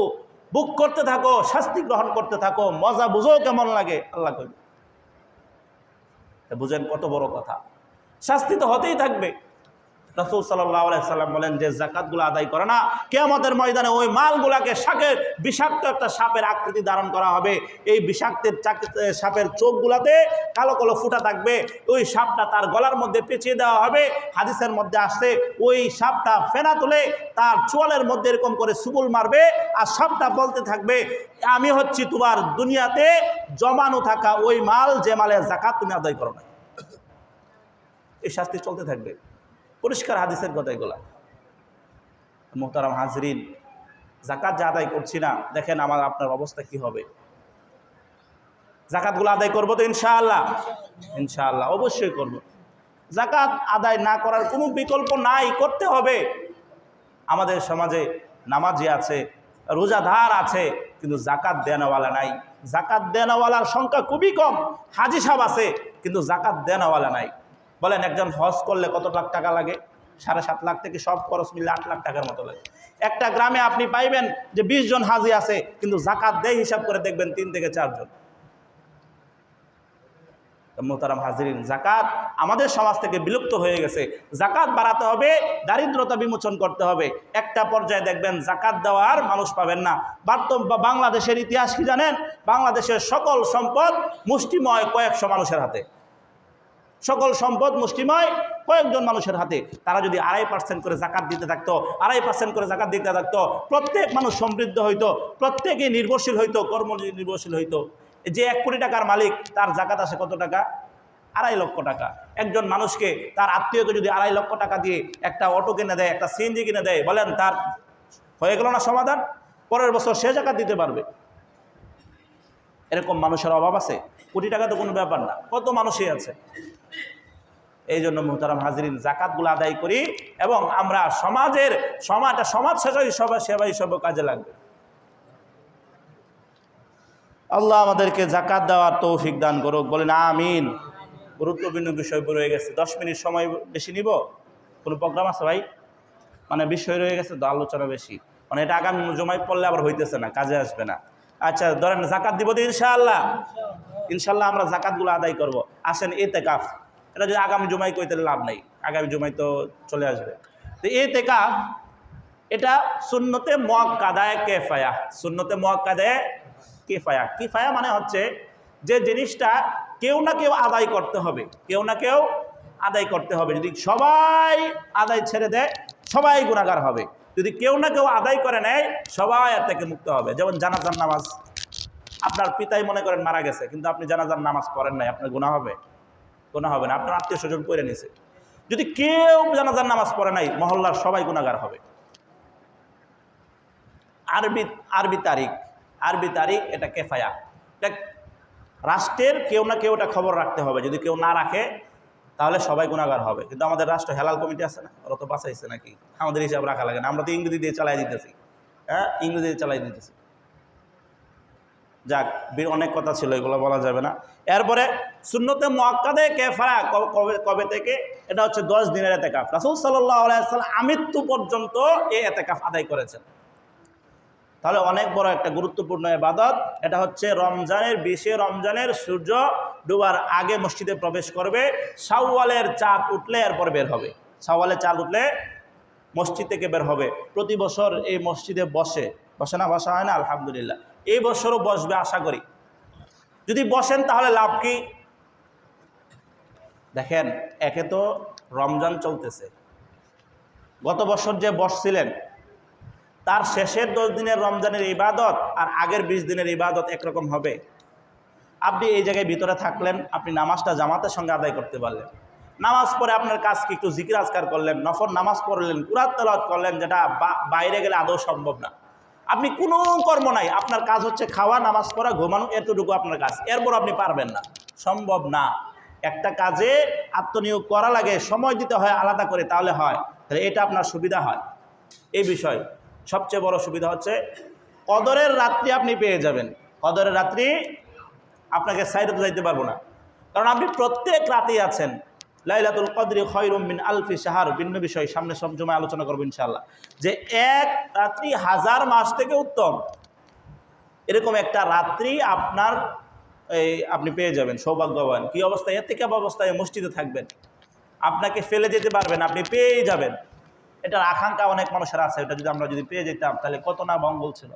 ভোগ করতে থাকো, শাস্তি গ্রহণ করতে থাকো, মজা বুঝো কেমন লাগে। আল্লাহ কইবে, বুঝেন কত বড় কথা। শাস্তি তো হতেই থাকবে। রাসূল সাল্লাল্লাহু আলাইহি সাল্লাম বলেন যে যাকাতগুলো আদায় করে না, কিয়ামতের ময়দানে ওই মালগুলাকে বিষাক্ত একটা সাপের আকৃতি ধারণ করা হবে। এই বিষাক্ত সাপের চোখগুলাতে কালো কালো ফুটা থাকবে। ওই সাপটা তার গলার মধ্যে পেঁচিয়ে দেওয়া হবে। হাদিসের মধ্যে আসছে ওই সাপটা ফেনা তুলে তার চোয়ালের মধ্যে এরকম করে সুবুল মারবে, আর সাপটা বলতে থাকবে আমি হচ্ছি তোমার দুনিয়াতে জমানো থাকা ওই মাল, যে মালের যাকাত তুমি আদায় করো না। এই শাস্তি চলতে থাকবে। পরিষ্কার হাদিসের কথা এগুলা। মোহতারাম হাজরিন, যাকাত যে আদায় করছি না, দেখেন আমার আপনার অবস্থা কি হবে। যাকাতগুলো আদায় করবো তো ইনশাআল্লাহ? ইনশাআল্লাহ অবশ্যই করব। যাকাত আদায় না করার কোনো বিকল্প নাই, করতে হবে। আমাদের সমাজে নামাজি আছে, রোজাদার আছে, কিন্তু যাকাত দেনওয়ালা নাই। যাকাত দেনওয়ালার সংখ্যা খুবই কম। হাজি সাহেব আছে, কিন্তু যাকাত দেনওয়ালা নাই। বলেন একজন হজ করলে কত লাখ টাকা লাগে? 7.5 লাখ থেকে সব খরচ মিলে 8 লাখ টাকার মতো লাগে। একটা গ্রামে আপনি পাইবেন যে 20 জন হাজি আছে, কিন্তু যাকাত দেয় হিসাব করে দেখবেন 3 থেকে 4 জন। মোহতারাম হাজিরিন, যাকাত আমাদের সমাজ থেকে বিলুপ্ত হয়ে গেছে। যাকাত বাড়াতে হবে, দারিদ্রতা বিমোচন করতে হবে। একটা পর্যায়ে দেখবেন যাকাত দেওয়ার মানুষ পাবেন না। বাংলাদেশের ইতিহাস কি জানেন? বাংলাদেশের সকল সম্পদ মুষ্টিময় কয়েকশো মানুষের হাতে। সকল সম্পদ মুষ্টিময় কয়েকজন মানুষের হাতে। তারা যদি 2.5% করে যাকাত দিতে থাকতো, 2.5% করে যাকাত দিতে থাকতো, প্রত্যেক মানুষ সমৃদ্ধ হইতো, প্রত্যেকে নির্ভরশীল হইতো, কর্ম নির্ভরশীল হইতো। যে 1 কোটি টাকার মালিক, তার যাকাত আসে কত টাকা? 2.5 লক্ষ টাকা। একজন মানুষকে তার আত্মীয়কে যদি 2.5 লক্ষ টাকা দিয়ে একটা অটো কিনে দেয়, একটা সিএনজি কিনে দেয়, বলেন তার হয়ে গেল না সমাধান? পরের বছর সে যাকাত দিতে পারবে। এরকম মানুষের অভাব আছে? কোটি টাকা তো কোনো ব্যাপার না, কত মানুষই আছে। এই জন্য মোহতারাম হাজরিন, যাকাতগুলো আদায় করি এবং আমরা সমাজ সেবা হিসেবে কাজে লাগবে। আল্লাহ আমাদেরকে যাকাত দেওয়ার তৌফিক দান করুক, বলেন আমিন। গুরুত্বপূর্ণ বিষয় রয়ে গেছে, 10 মিনিট সময় বেশি নিব? কোনো প্রোগ্রাম আছে ভাই? মানে বিষয় রয়ে গেছে তো, আলোচনা বেশি, মানে এটা আগামী জমায় পড়লে আবার হইতেছে না, কাজে আসবে না। আচ্ছা ধরেন যাকাত দিব তো ইনশাআল্লাহ? ইনশাআল্লাহ আমরা যাকাতগুলো আদায় করব। আসেন ইতিকাফ, এটা যদি আগামী জুমায় কইতে লাভ নাই, আগামী জুমায় তো চলে আসবে। তো ইতিকাফ এটা সুন্নতে মুআক্কাদায়ে কিফায়া। সুন্নতে মুআক্কাদায়ে কিফায়া, কিফায়া মানে হচ্ছে যে জিনিসটা কেউ না কেউ আদায় করতে হবে, কেউ না কেউ আদায় করতে হবে। যদি সবাই আদায় ছেড়ে দেয়, সবাই গুনাহগার হবে। যদি কেউ না কেউ আদায় করে নেয় সবাই এর থেকে মুক্ত হবে। যেমন জানাজার নামাজ, আপনার পিতাই মনে করেন মারা গেছে, কিন্তু আপনি জানাজার নামাজ পড়েন নাই, আপনার গুনাহ হবে? গুনাহ হবে না, আপনার আত্মীয় স্বজন পড়ে নিছে। যদি কেউ জানাজার নামাজ পড়ে নাই, মহল্লার সবাই গুনাহগার হবে। আরবি তারিখ এটা কেফায়া, এটা রাষ্ট্রের কেউ না কেউ এটা খবর রাখতে হবে। যদি কেউ না রাখে তাহলে সবাই গুনাহগার হবে। কিন্তু আমাদের রাষ্ট্র হেলাল কমিটি আছে না, ওরা তো বাঁচাইছে নাকি, আমাদের হিসাব রাখা লাগে না, আমরা তো ইংরেজি দিয়ে চালাই দিতেছি। হ্যাঁ, ইংরেজি দিয়ে চালাই দিতেছি। যাক, অনেক কথা ছিল, এগুলো বলা যাবে না। এরপরে সুন্নতে মুআক্কাদে কিফায়া কবে থেকে? এটা হচ্ছে 10 দিনের ইতিকাফ। রাসূল সাল্লাল্লাহু আলাইহি ওয়াসাল্লাম আমৃত্যু পর্যন্ত এই ইতিকাফ আদায় করেছেন। তাহলে অনেক বড় একটা গুরুত্বপূর্ণ ইবাদত। এটা হচ্ছে রমজানের 20 রমজানের সূর্য ডুবার আগে মসজিদে প্রবেশ করবে, শাওয়ালের চাঁদ উঠলে এরপর বের হবে। শাওয়ালের চাঁদ উঠলে মসজিদ থেকে বের হবে। প্রতি বছর এই মসজিদে বসে না, বসা হয় না? আলহামদুলিল্লাহ, এই বছরও বসবে আশা করি। যদি বসেন তাহলে লাভ কি? দেখেন, একে তো রমজান চলতেছে, গত বছর যে বসছিলেন তার শেষের 10 দিনের রমজানের ইবাদত আর আগের 20 দিনের ইবাদত একরকম হবে? আপনি এই জায়গায় ভিতরে থাকলেন, আপনি নামাজটা জামাতের সঙ্গে আদায় করতে পারলেন, নামাজ পড়ে আপনার কাজ কি একটু জিকির আজকার করলেন, নফল নামাজ পড়লেন, কুরআন তেলাওয়াত করলেন, যেটা বাইরে গেলে আদৌ সম্ভব না। আপনি কোনো কর্ম নাই, আপনার কাজ হচ্ছে খাওয়া, নামাজ পড়া, ঘুমানো, এতটুকু আপনার কাজ। এরপর আপনি পারবেন না, সম্ভব না। একটা কাজে আত্মনিয়োগ করা লাগে, সময় দিতে হয় আলাদা করে, তাহলে হয়। তাহলে এটা আপনার সুবিধা হয়। এই বিষয় সবচেয়ে বড় সুবিধা হচ্ছে কদরের রাত্রি আপনি পেয়ে যাবেন। কদরের রাত্রি আপনাকে সাইডে যাইতে পারবো না, কারণ আপনি প্রত্যেক রাতেই আছেন। লাইলাতুল কদরি খায়রুম মিন আলফি শাহর, ভিন্ন বিষয়, সামনে সব জমায় আলোচনা করবো ইনশাআল্লাহ। যে এক রাত্রি 1000 মাস থেকে উত্তম, এরকম একটা রাত্রি আপনার আপনি পেয়ে যাবেন। সৌভাগ্যবান। কি অবস্থায়? ইতিকাফ অবস্থায় মসজিদে থাকবেন, আপনাকে ফেলে যেতে পারবেন, আপনি পেয়েই যাবেন। এটার আকাঙ্ক্ষা অনেক মানুষের আছে, এটা যদি আমরা পেয়ে যেতাম তাহলে কত না মঙ্গল ছিল।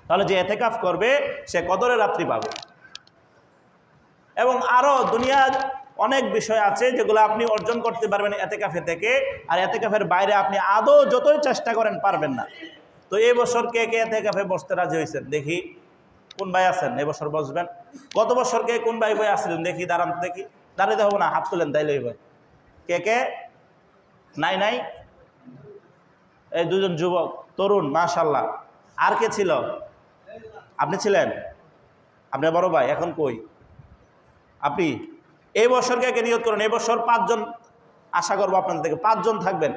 তাহলে যে ইতিকাফ করবে সে কদরের রাত্রি পাবে। এবং আরও দুনিয়ার অনেক বিষয় আছে যেগুলো আপনি অর্জন করতে পারবেন ইতিকাফে থেকে, আর ইতিকাফের বাইরে আপনি আদৌ যতই চেষ্টা করেন পারবেন না। তো এই বছর কে কে ইতিকাফে বসতে রাজি হয়েছেন? দেখি কোন ভাই আছেন এবছর বসবেন? গত বছর কে কোন ভাই আসছিলেন? দেখি, দাঁড়ান, দেখি, দাঁড়াইতে হবে না, হাত তুলেন তাইলে ভাই। কে কে? নাই? এই দুজন যুবক তরুণ, মাশাআল্লাহ। আর কে ছিল? আপনি ছিলেন? আপনার বড় ভাই এখন কই? আপনি এই বছর কে কে নিয়ত করেন? এই বছর 5 জন আশা করবো আপনাদের থেকে, 5 জন থাকবেন।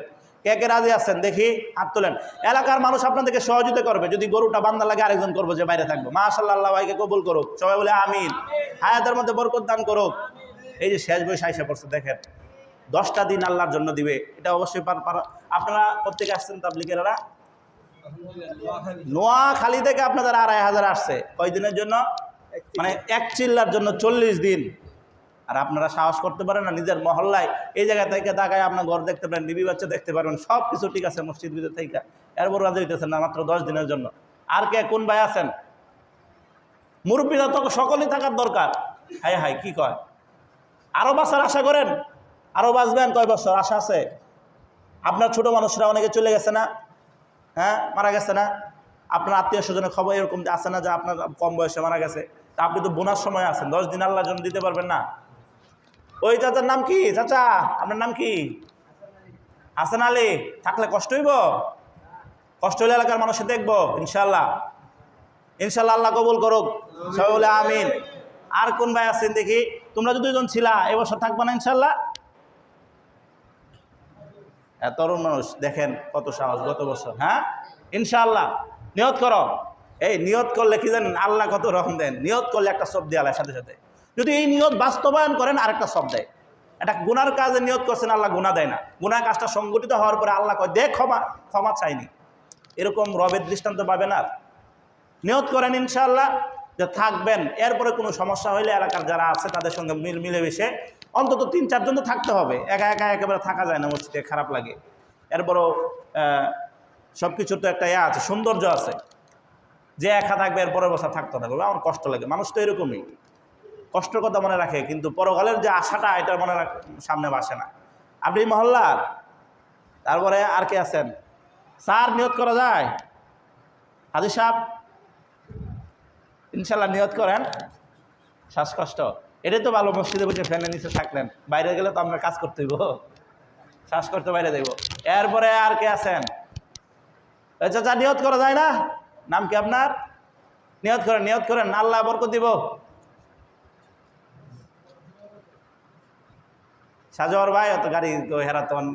কে কে রাজি আছেন? দেখি হাত তোলেন। এলাকার মানুষ আপনাদেরকে সহযোগিতা করবে। যদি গরুটা বান্দা লাগে আরেকজন করবো যে বাইরে থাকবো। মাশাআল্লাহ, আল্লাহ ভাইকে কবুল করুক। সবাই বলে আমিন। হায়াতের মধ্যে বরকত দান করুক। এই যে শেষ বয়স আইসা পড়ছে, দেখেন 10টা দিন আল্লাহর জন্য দিবে, এটা অবশ্যই আপনারা প্রত্যেকে আসছেন তাবলীগেরা? নোয়াখালী থেকে আপনাদের 2500 আসছে কয়দিনের জন্য? মানে এক চিল্লার জন্য 40 দিন। আর আপনারা সাহস করতে পারেন না নিজের মহল্লায় এই জায়গা থেকে তাকায় আপনার ঘর দেখতে পারেন, বিবি বাচ্চা দেখতে পারবেন, সব কিছু ঠিক আছে মসজিদ ভিতর থেকে, এরপর রাজি হইতেছেন না মাত্র 10 দিনের জন্য। আর কে কোন ভাই আছেন? মুরব্বীরা তো সকলেই থাকার দরকার। হাই কি কয়? আরো বাঁচার আশা করেন? আরো বাঁচবেন কয় বছর আশা আছে? আপনার ছোট মানুষরা অনেকে চলে গেছে না? হ্যাঁ, মারা গেছে না? আপনার আত্মীয় স্বজনের খবর এরকম আছে না যে আপনার কম বয়সে মারা গেছে? তা আপনি তো বোনার সময় আছেন, 10 দিন আল্লাহর জন্য দিতে পারবেন না? ওই চাচার নাম কি? চাচা আপনার নাম কি? হাসান আলী। থাকলে কষ্ট হইব? কষ্ট হইলে এলাকার মানুষে দেখবো ইনশাল্লাহ। আল্লাহ কবুল করুক। সবাই বলে আমিন। আর কোন ভাই আছেন দেখি? তোমরা যদি 2 জন ছিলা, এবছর থাকবা না ইনশাল্লাহ? তরুণ মানুষ দেখেন কত সাহস গত বছর। হ্যাঁ, ইনশাআল্লাহ নিয়ত করো। এই নিয়ত করলে কি জানেন আল্লাহ কত রকম দেন? নিয়ত করলে একটা সব দিয়ে আল্লাহ সাথে সাথে। যদি এই নিয়ত বাস্তবায়ন করেন আরেকটা সব দেয়। একটা গুনার কাজে নিয়ত করছেন, আল্লাহ গুনাহ দেয় না। গুনার কাজটা সংগঠিত হওয়ার পরে আল্লাহ কয় দে ক্ষমা চাইনি। এরকম রবের দৃষ্টান্ত পাবেন। আর নিয়ত করেন ইনশাআল্লাহ যে থাকবেন। এরপরে কোনো সমস্যা হইলে এলাকার যারা আছে তাদের সঙ্গে মিলেমিশে অন্তত 3-4 জন তো থাকতে হবে। একা একেবারে থাকা যায় না, মসজিদে খারাপ লাগে। এরপরও সব কিছুর তো একটা আছে, সৌন্দর্য আছে। যে একা থাকবে এর পরের বছর থাকতে থাকবে, আমার কষ্ট লাগে। মানুষ তো এরকমই, কষ্টের কথা মনে রাখে, কিন্তু পরকালের যে আশাটা এটা সামনে আসে না। আপনি মহল্লার? তারপরে আর কে আছেন? স্যার নিয়ত করা যায়? হাজি সাহেব ইনশাল্লাহ নিয়ত করেন। শ্বাসকষ্ট, এটাই তো ভালো, মসজিদে বসে ফ্যানের নিচে থাকলেন, বাইরে গেলে তো আমরা কাজ করতে হইব, শ্বাসকষ্ট বাইরে দেব। এরপরে আর কে আছেন? চাচা নিয়ত করা যায় না? নাম কি আপনার? নিয়ত করেন, নিয়ত করেন, আল্লাহ বরকত দিব। সাজোয়ার ভাই অত গাড়ি তো হেরাতন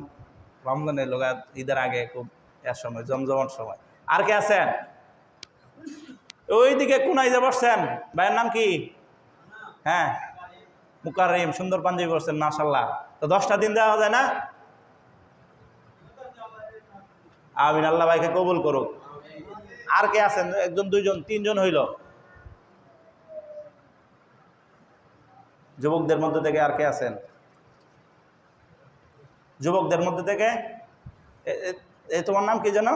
রমজানের লোক ঈদের আগে খুব এর সময় জমজমার সময়। আর কে আছেন? ওইদিকে কোনায় যে বসছেন, ভাইয়ের নাম কি? হ্যাঁ মুকাররিম, সুন্দর পাঞ্জাবি পরছেন মাশাআল্লাহ। তো 10টা দিন দেওয়া যায় না? আমিন, আল্লাহ ভাইকে কবুল করুক। আর কে আছেন? একজন, দুইজন, তিনজন হইল। যুবকদের মধ্যে থেকে আর কে আছেন? যুবকদের মধ্যে থেকে তোমার নাম কি যেন?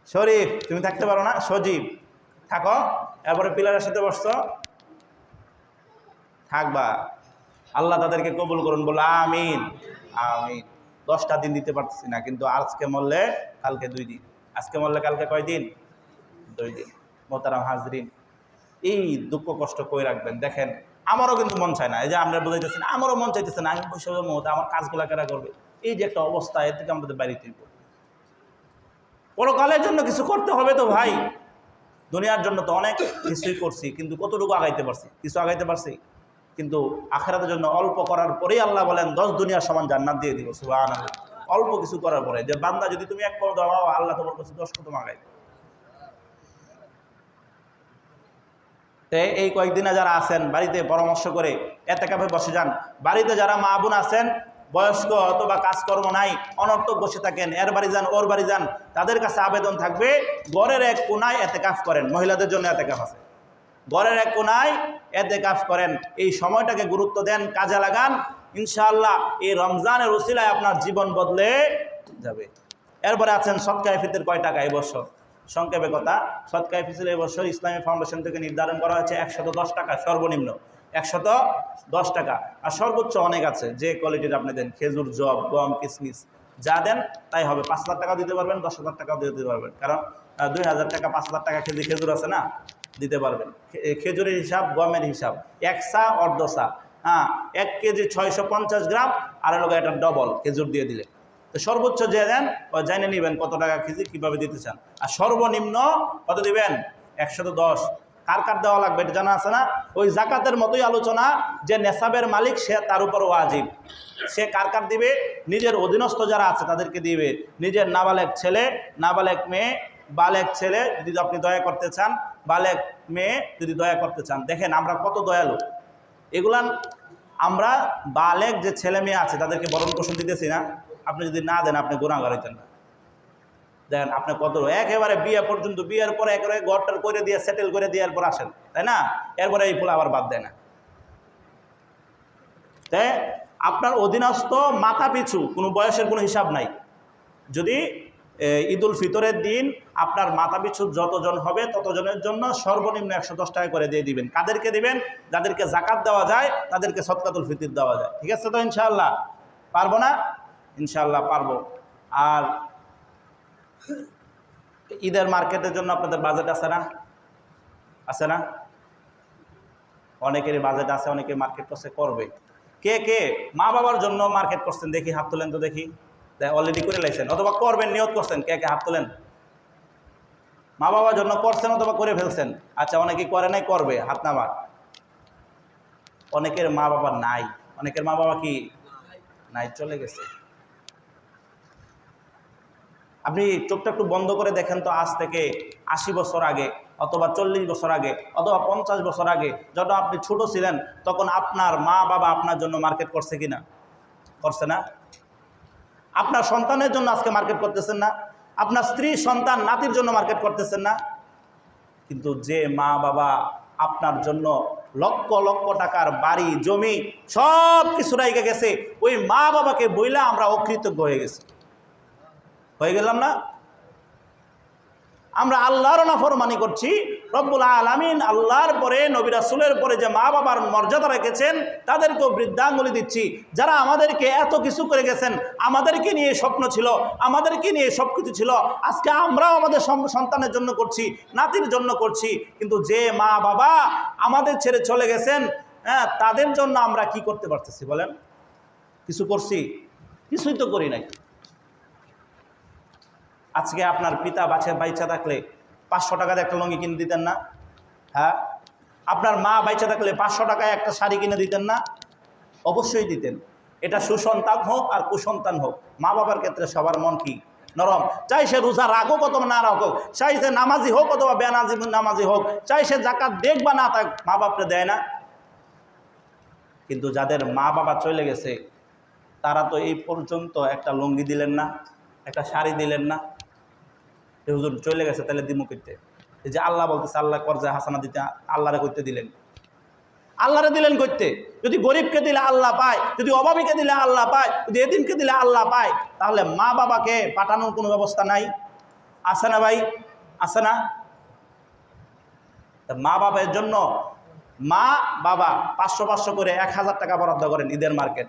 শরীফ, তুমি থাকতে পারো না? সজীব থাকো। এরপরে পিলারের সাথে বসছো, থাকবা। আল্লাহ তাদেরকে কবুল করুন, বলো আমিন আমিন। 10টা দিন দিতে পারতেছি না, কিন্তু আজকে মরলে কালকে 2 দিন, আজকে মরলে কালকে কয় দিন? 2 দিন। মোহতারাম হাজরিন, এই দুঃখ কষ্ট কই রাখবেন? দেখেন আমারও কিন্তু মন চায় না, এই যে আমরা বোঝাইতেছি না, আমারও মন চাইতেছে না, আমি বসে মতো আমার কাজগুলা কেরা করবে? এই যে একটা অবস্থা, এর থেকে আমাদের বাড়িতে পরকালের জন্য কিছু করতে হবে তো ভাই। দুনিয়ার জন্য তো অনেক কিছুই করছি, কিন্তু কতটুকু আগাইতে পারছি? কিছু আগাইতে পারছি, কিন্তু আখিরাতের জন্য অল্প করার পরেই আল্লাহ বলেন 10 দুনিয়ার সমান জান্নাত দিয়ে দিব। সুবহানাল্লাহ। অল্প কিছু করার পরে, যে বান্দা যদি তুমি 1 কদম দাও, আল্লাহ তোমার কাছে 10 কদম আগাই। এই কয়েকদিনে যারা আছেন বাড়িতে পরামর্শ করে এতেকাফে বসে যান। বাড়িতে যারা মা বোন আছেন বয়স্ক অথবা কাজকর্ম নাই, অনর্থক বসে থাকেন, এর বাড়ি যান ওর বাড়ি যান, তাদের কাছে আবেদন থাকবে ঘরের এক কোনায় এতেকাফ করেন। মহিলাদের জন্য এতেকাফ আছে, ঘরের এক কোনায় এতেকাফ করেন। এই সময়টাকে গুরুত্ব দেন, কাজে লাগান। ইনশাআল্লাহ এই রমজানের উসিলায় আপনার জীবন বদলে যাবে। এরপরে আছেন সদকায়ে ফিতর কয় টাকা এই বছর? সংক্ষেপে কথা, সদকায়ে ফিতর এই বছর ইসলামী ফাউন্ডেশন থেকে নির্ধারণ করা হয়েছে 110 টাকা, সর্বনিম্ন 110 টাকা। আর সর্বোচ্চ অনেক আছে, যে কোয়ালিটির আপনি দেন, খেজুর, জব, গম, কিসমিস যা দেন তাই হবে। 5,000 টাকা দিতে পারবেন, 10,000 টাকাও দিতে পারবেন, কারণ 2,000 টাকা 5,000 টাকা কেজি খেজুর আছে না, দিতে পারবেন। খেজুরের হিসাব, গমের হিসাব, 1 সা অর্ধ সা, 1 কেজি 650 গ্রাম, আর হলো এটা ডবল খেজুর দিয়ে দিলে। তো সর্বোচ্চ যে দেন জানিয়ে নেবেন কত টাকা কেজি, কীভাবে দিতে চান। আর সর্বনিম্ন কত দিবেন? 110। কার কার দেওয়া লাগবে এটা জানা আছে না? ওই জাকাতের মতোই আলোচনা, যে নেশাবের মালিক সে তার উপর ওয়াজিব, সে কার কার দিবে? নিজের অধীনস্থ যারা আছে তাদেরকে দিবে, নিজের নাবালেক ছেলে, নাবালেক মেয়ে, বালেক ছেলে যদি আপনি দয়া করতে চান, বালেক মেয়ে যদি দয়া করতে চান। দেখেন আমরা কত দয়ালু। এগুলান আমরা বালেক যে ছেলে মেয়ে আছে তাদেরকে ভরণ পোষণ দিতেছি না? আপনি যদি না দেন আপনি গুনাহগার হইতেন না। দেখেন আপনি কত একেবারে বিয়ে পর্যন্ত, বিয়ের পরে একেবারে ঘরটার করে দিয়ে সেটেল করে দিয়ে এরপর আসেন, তাই না? এরপরে এই ফুল আবার বাদ দেয় না। তাই আপনার অধীনস্থ মাথা পিছু কোনো বয়সের কোনো হিসাব নাই। যদি ঈদুল ফিতরের দিন আপনার মাথা পিছু যতজন হবে ততজনের জন্য সর্বনিম্ন 110 টাকা করে দিয়ে দিবেন। কাদেরকে দিবেন? যাদেরকে জাকাত দেওয়া যায়, তাদেরকে সদকাতুল ফিতর দেওয়া যায়। ঠিক আছে তো? ইনশাআল্লাহ পারবো না? ইনশাআল্লাহ পারবো। আর ঈদের মার্কেটের জন্য আপনাদের বাজেট আছে না? আছে না? অনেকেরই বাজেট আছে, অনেকে মার্কেট করছে, করবে। কে কে মা বাবার জন্য মার্কেট করছেন দেখি, হাত তোলেন তো দেখি। অলরেডি করে লাইছেন অথবা করবেন, নিয়ত করছেন, কে কে হাত তোলেন? মা বাবার জন্য করছেন অথবা করে ফেলছেন। আচ্ছা, অনেকে করে নাই, করবে, হাত নামান। অনেকের মা বাবা নাই, অনেকের মা বাবা কি নাই, চলে গেছে। আপনি চোখটা একটু বন্ধ করে দেখেন তো, আজ থেকে 80 বছর আগে অথবা 40 বছর আগে অথবা 50 বছর আগে যখন আপনি ছোট ছিলেন, তখন আপনার মা বাবা আপনার জন্য মার্কেট করছে কিনা? করছে না? আপনার সন্তানের জন্য আজকে মার্কেট করতেছেন না? আপনার স্ত্রী, সন্তান, নাতির জন্য মার্কেট করতেছেন না? কিন্তু যে মা বাবা আপনার জন্য লক্ষ লক্ষ টাকার বাড়ি, জমি সব কিছু রেখে গেছে, ওই মা বাবাকে বইলা আমরা অকৃতজ্ঞ হয়ে গেছি, হয়ে গেলাম না? আমরা আল্লাহর নাফরমানি করছি। রব্বুল আলামিন আল্লাহর পরে নবী রাসূলের পরে যে মা বাবার মর্যাদা রেখেছেন তাদেরকেও বৃদ্ধাঙ্গুলি দিচ্ছি। যারা আমাদেরকে এত কিছু করে গেছেন, আমাদেরকে নিয়ে স্বপ্ন ছিল, আমাদেরকে নিয়ে সব কিছু ছিল, আজকে আমরাও আমাদের সন্তানের জন্য করছি, নাতির জন্য করছি। কিন্তু যে মা বাবা আমাদের ছেড়ে চলে গেছেন, হ্যাঁ, তাদের জন্য আমরা কি করতে পারতেছি বলেন? কিছু করছি? কিছুই তো করি নাই। আজকে আপনার পিতা বাইচা থাকলে 500 টাকায় একটা লুঙ্গি কিনে দিতেন না? হ্যাঁ। আপনার মা বাইচা থাকলে 500 টাকায় একটা শাড়ি কিনে দিতেন না? অবশ্যই দিতেন। এটা সুসন্তান হোক আর কুসন্তান হোক, মা বাবার ক্ষেত্রে সবার মন কি নরম। চাই সে রোজা রাখুক অথবা না রাখুক, চাই সে নামাজি হোক অথবা নামাজি হোক, চাই সে জাকাত দেখ বা না থাক, মা বাপরে দেয় না। কিন্তু যাদের মা বাবা চলে গেছে তারা তো এই পর্যন্ত একটা লুঙ্গি দিলেন না, একটা শাড়ি দিলেন না। হুজুর চলে গেছে তাহলে দিমু করতে, এই যে আল্লাহ বলতেছে আল্লাহ কর্জা হাসানা দিতে আল্লাহরে করতে দিলেন, আল্লাহরে দিলেন করতে। যদি গরিবকে দিলে আল্লাহ পায়, যদি অভাবীকে দিলে আল্লাহ পায়, যদি এতিমকে দিলে আল্লাহ পায়, তাহলে মা বাবাকে পাঠানোর কোনো ব্যবস্থা নাই? আছে না ভাই? আছে না? মা বাবার জন্য মা বাবা 500 করে 1000 টাকা বরাদ্দ করেন ঈদের মার্কেট।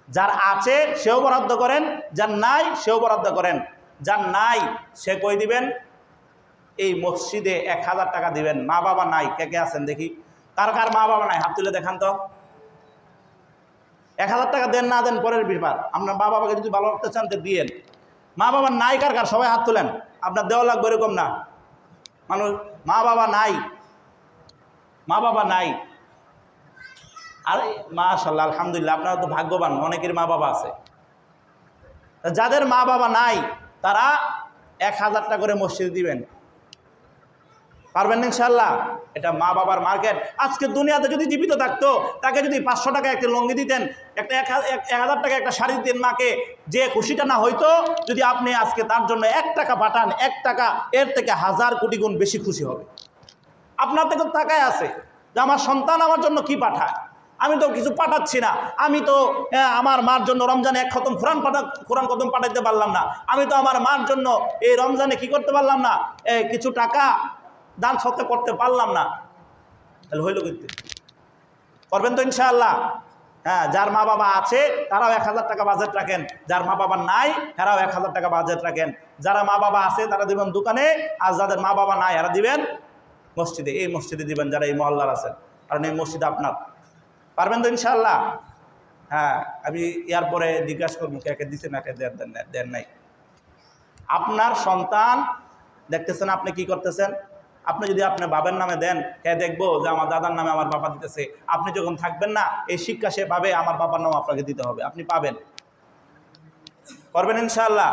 যার আছে সেও বরাদ্দ করেন, যার নাই সেও বরাদ্দ করেন। যার নাই সে কই দিবেন? এই মসজিদে 1000 টাকা দিবেন। মা বাবা নাই কে কে আছেন দেখি? কার কার মা বাবা নাই হাত তুলে দেখান তো। 1000 টাকা দেন না দেন পরের ব্যাপার, আপনার মা বাবাকে যদি ভালো রাখতে চান তো দিয়েন। মা বাবা নাই কার কার? সবাই হাত তুলেন। আপনার দেওয়া লাগবে এরকম না। মানুষ মা বাবা নাই, মা বাবা নাই। আর মাশাআল্লাহ আলহামদুলিল্লাহ, আপনারা তো ভাগ্যবান, অনেকের মা বাবা আছে। যাদের মা বাবা নাই তারা 1000 টাকা করে মসজিদে দিবেন। পারবেন ইনশাআল্লাহ? এটা মা বাবার মার্কেট। আজকে দুনিয়াতে যদি জীবিত থাকতো তাকে যদি 500 টাকা একটা লুঙ্গি দিতেন, একটা 1000 টাকা একটা শাড়ি দিতেন মাকে, যে খুশিটা না হইতো, যদি আপনি আজকে তার জন্য 1 টাকা পাঠান, 1 টাকা এর থেকে 1000 কোটি গুণ বেশি খুশি হবে। আপনার থেকে তাকায় আছে যে আমার সন্তান আমার জন্য কি পাঠায়, আমি তো কিছু পাঠাচ্ছি না। আমি তো আমার মার জন্য রমজানে 1 খতম কোরআন খতম পাঠাইতে পারলাম না। আমি তো আমার মার জন্য এই রমজানে কি করতে পারলাম না, কিছু টাকা দান সত্য করতে পারলাম না। তাহলে হইল কিন্তু করবেন তো ইনশাআল্লাহ? হ্যাঁ, যার মা বাবা আছে তারাও 1000 টাকা বাজেট রাখেন, যার মা বাবা নাই তারাও 1000 টাকা বাজেট রাখেন। যারা মা বাবা আছে তারা দিবেন দোকানে, আর যাদের মা বাবা নাই এরা দিবেন মসজিদে। এই মসজিদে দিবেন যারা এই মহল্লার আছেন, কারণ এই মসজিদ আপনার। পারবেন তো ইনশাআল্লাহ? হ্যাঁ, আমি এরপরে জিজ্ঞাসা করবো কে কে দিচ্ছেন, না কে দেন নাই। আপনার সন্তান দেখতেছেন আপনি কি করতেছেন। আপনি যদি আপনার বাবার নামে দেন, কে দেখবো যে আমার দাদার নামে আমার বাবা দিতেছে। আপনি যখন থাকবেন না, এই শিক্ষা সে পাবে আমার বাবার নাম আপনাকে দিতে হবে, আপনি পাবেন। করবেন ইনশাআল্লাহ?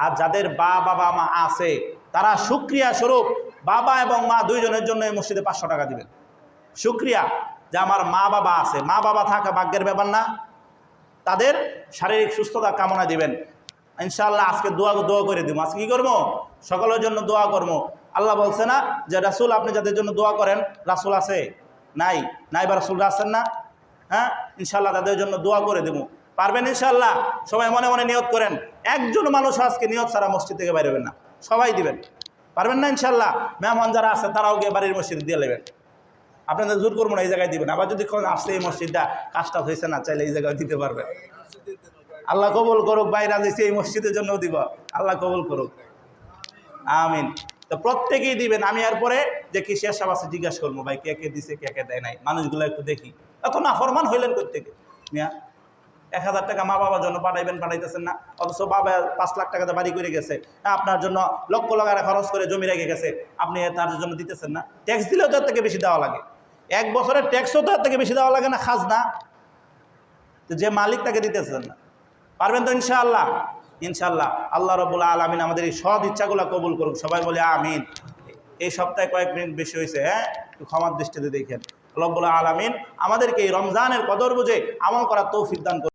আর যাদের বাবা মা আছে তারা শুকরিয়া স্বরূপ বাবা এবং মা দুইজনের জন্য এই মসজিদে 500 টাকা দিবেন। শুকরিয়া যে আমার মা বাবা আছে। মা বাবা থাকা ভাগ্যের ব্যাপার না? তাদের শারীরিক সুস্থতা কামনা দিবেন ইনশাআল্লাহ। আজকে দোয়া করে দিব। আজকে কি করবো? সকলের জন্য দোয়া করবো। আল্লাহ বলছে না যে রাসূল আপনি যাদের জন্য দোয়া করেন, রাসূল আছে? নাই বা রাসূলরা আছেন না? হ্যাঁ, ইনশাআল্লাহ তাদের জন্য দোয়া করে দেবো। পারবেন ইনশাআল্লাহ? সবাই মনে মনে নিয়ত করেন। একজন মানুষ আজকে নিয়ত ছাড়া মসজিদ থেকে বাইরে হবেন না, সবাই দিবেন। পারবেন না ইনশাআল্লাহ? মেহমান যারা আছে তারাও গিয়ে বাড়ির মসজিদে দিয়ে নেবেন। আপনাদের জোর করবো না, এই জায়গায় দিবেন। আবার যদি আসছে এই মসজিদটা কাজটা হয়েছে না, চাইলে এই জায়গায় দিতে পারবেন। আল্লাহ কবুল করুক। বাইরে দিয়েছে এই মসজিদের জন্য দিব, আল্লাহ কবুল করুক, আমিন। তো প্রত্যেকেই দিবেন। আমি এরপরে যে কি শেষ আছে জিজ্ঞাসা করবো, ভাই কে কে দিছে কে কে দেয় নাই, মানুষগুলো একটু দেখি। এত না ফরমান হইলেন কোত্থেকে মিয়া? 1000 টাকা মা বাবার জন্য পাঠাইতেছেন না, অথচ বাবা 5 লাখ টাকাতে বাড়ি করে গেছে, আপনার জন্য লক্ষ টাকা খরচ করে জমি রেখে গেছে, আপনি তার জন্য দিতেছেন না। ট্যাক্স দিলেও তার থেকে বেশি দেওয়া লাগে, 1 বছরের ট্যাক্সও তার থেকে বেশি দেওয়া লাগে না, খাজনা যে মালিক তাকে দিতেছেন না। পারবেন তো ইনশাআল্লাহ? ইনশাআল্লাহ। আল্লাহ রাব্বুল আলামিন আমাদের এই সৎ ইচ্ছাগুলো কবুল করুক। সবাই বলে আমিন। এই সপ্তাহে কয়েক মিনিট বেশি হয়েছে, হ্যাঁ, একটু ক্ষমার দৃষ্টিতে দেখেন। আল্লাহ রাব্বুল আলামিন আমাদেরকে এই রমজানের কদর বুঝে আমল করার তৌফিক দান করুন।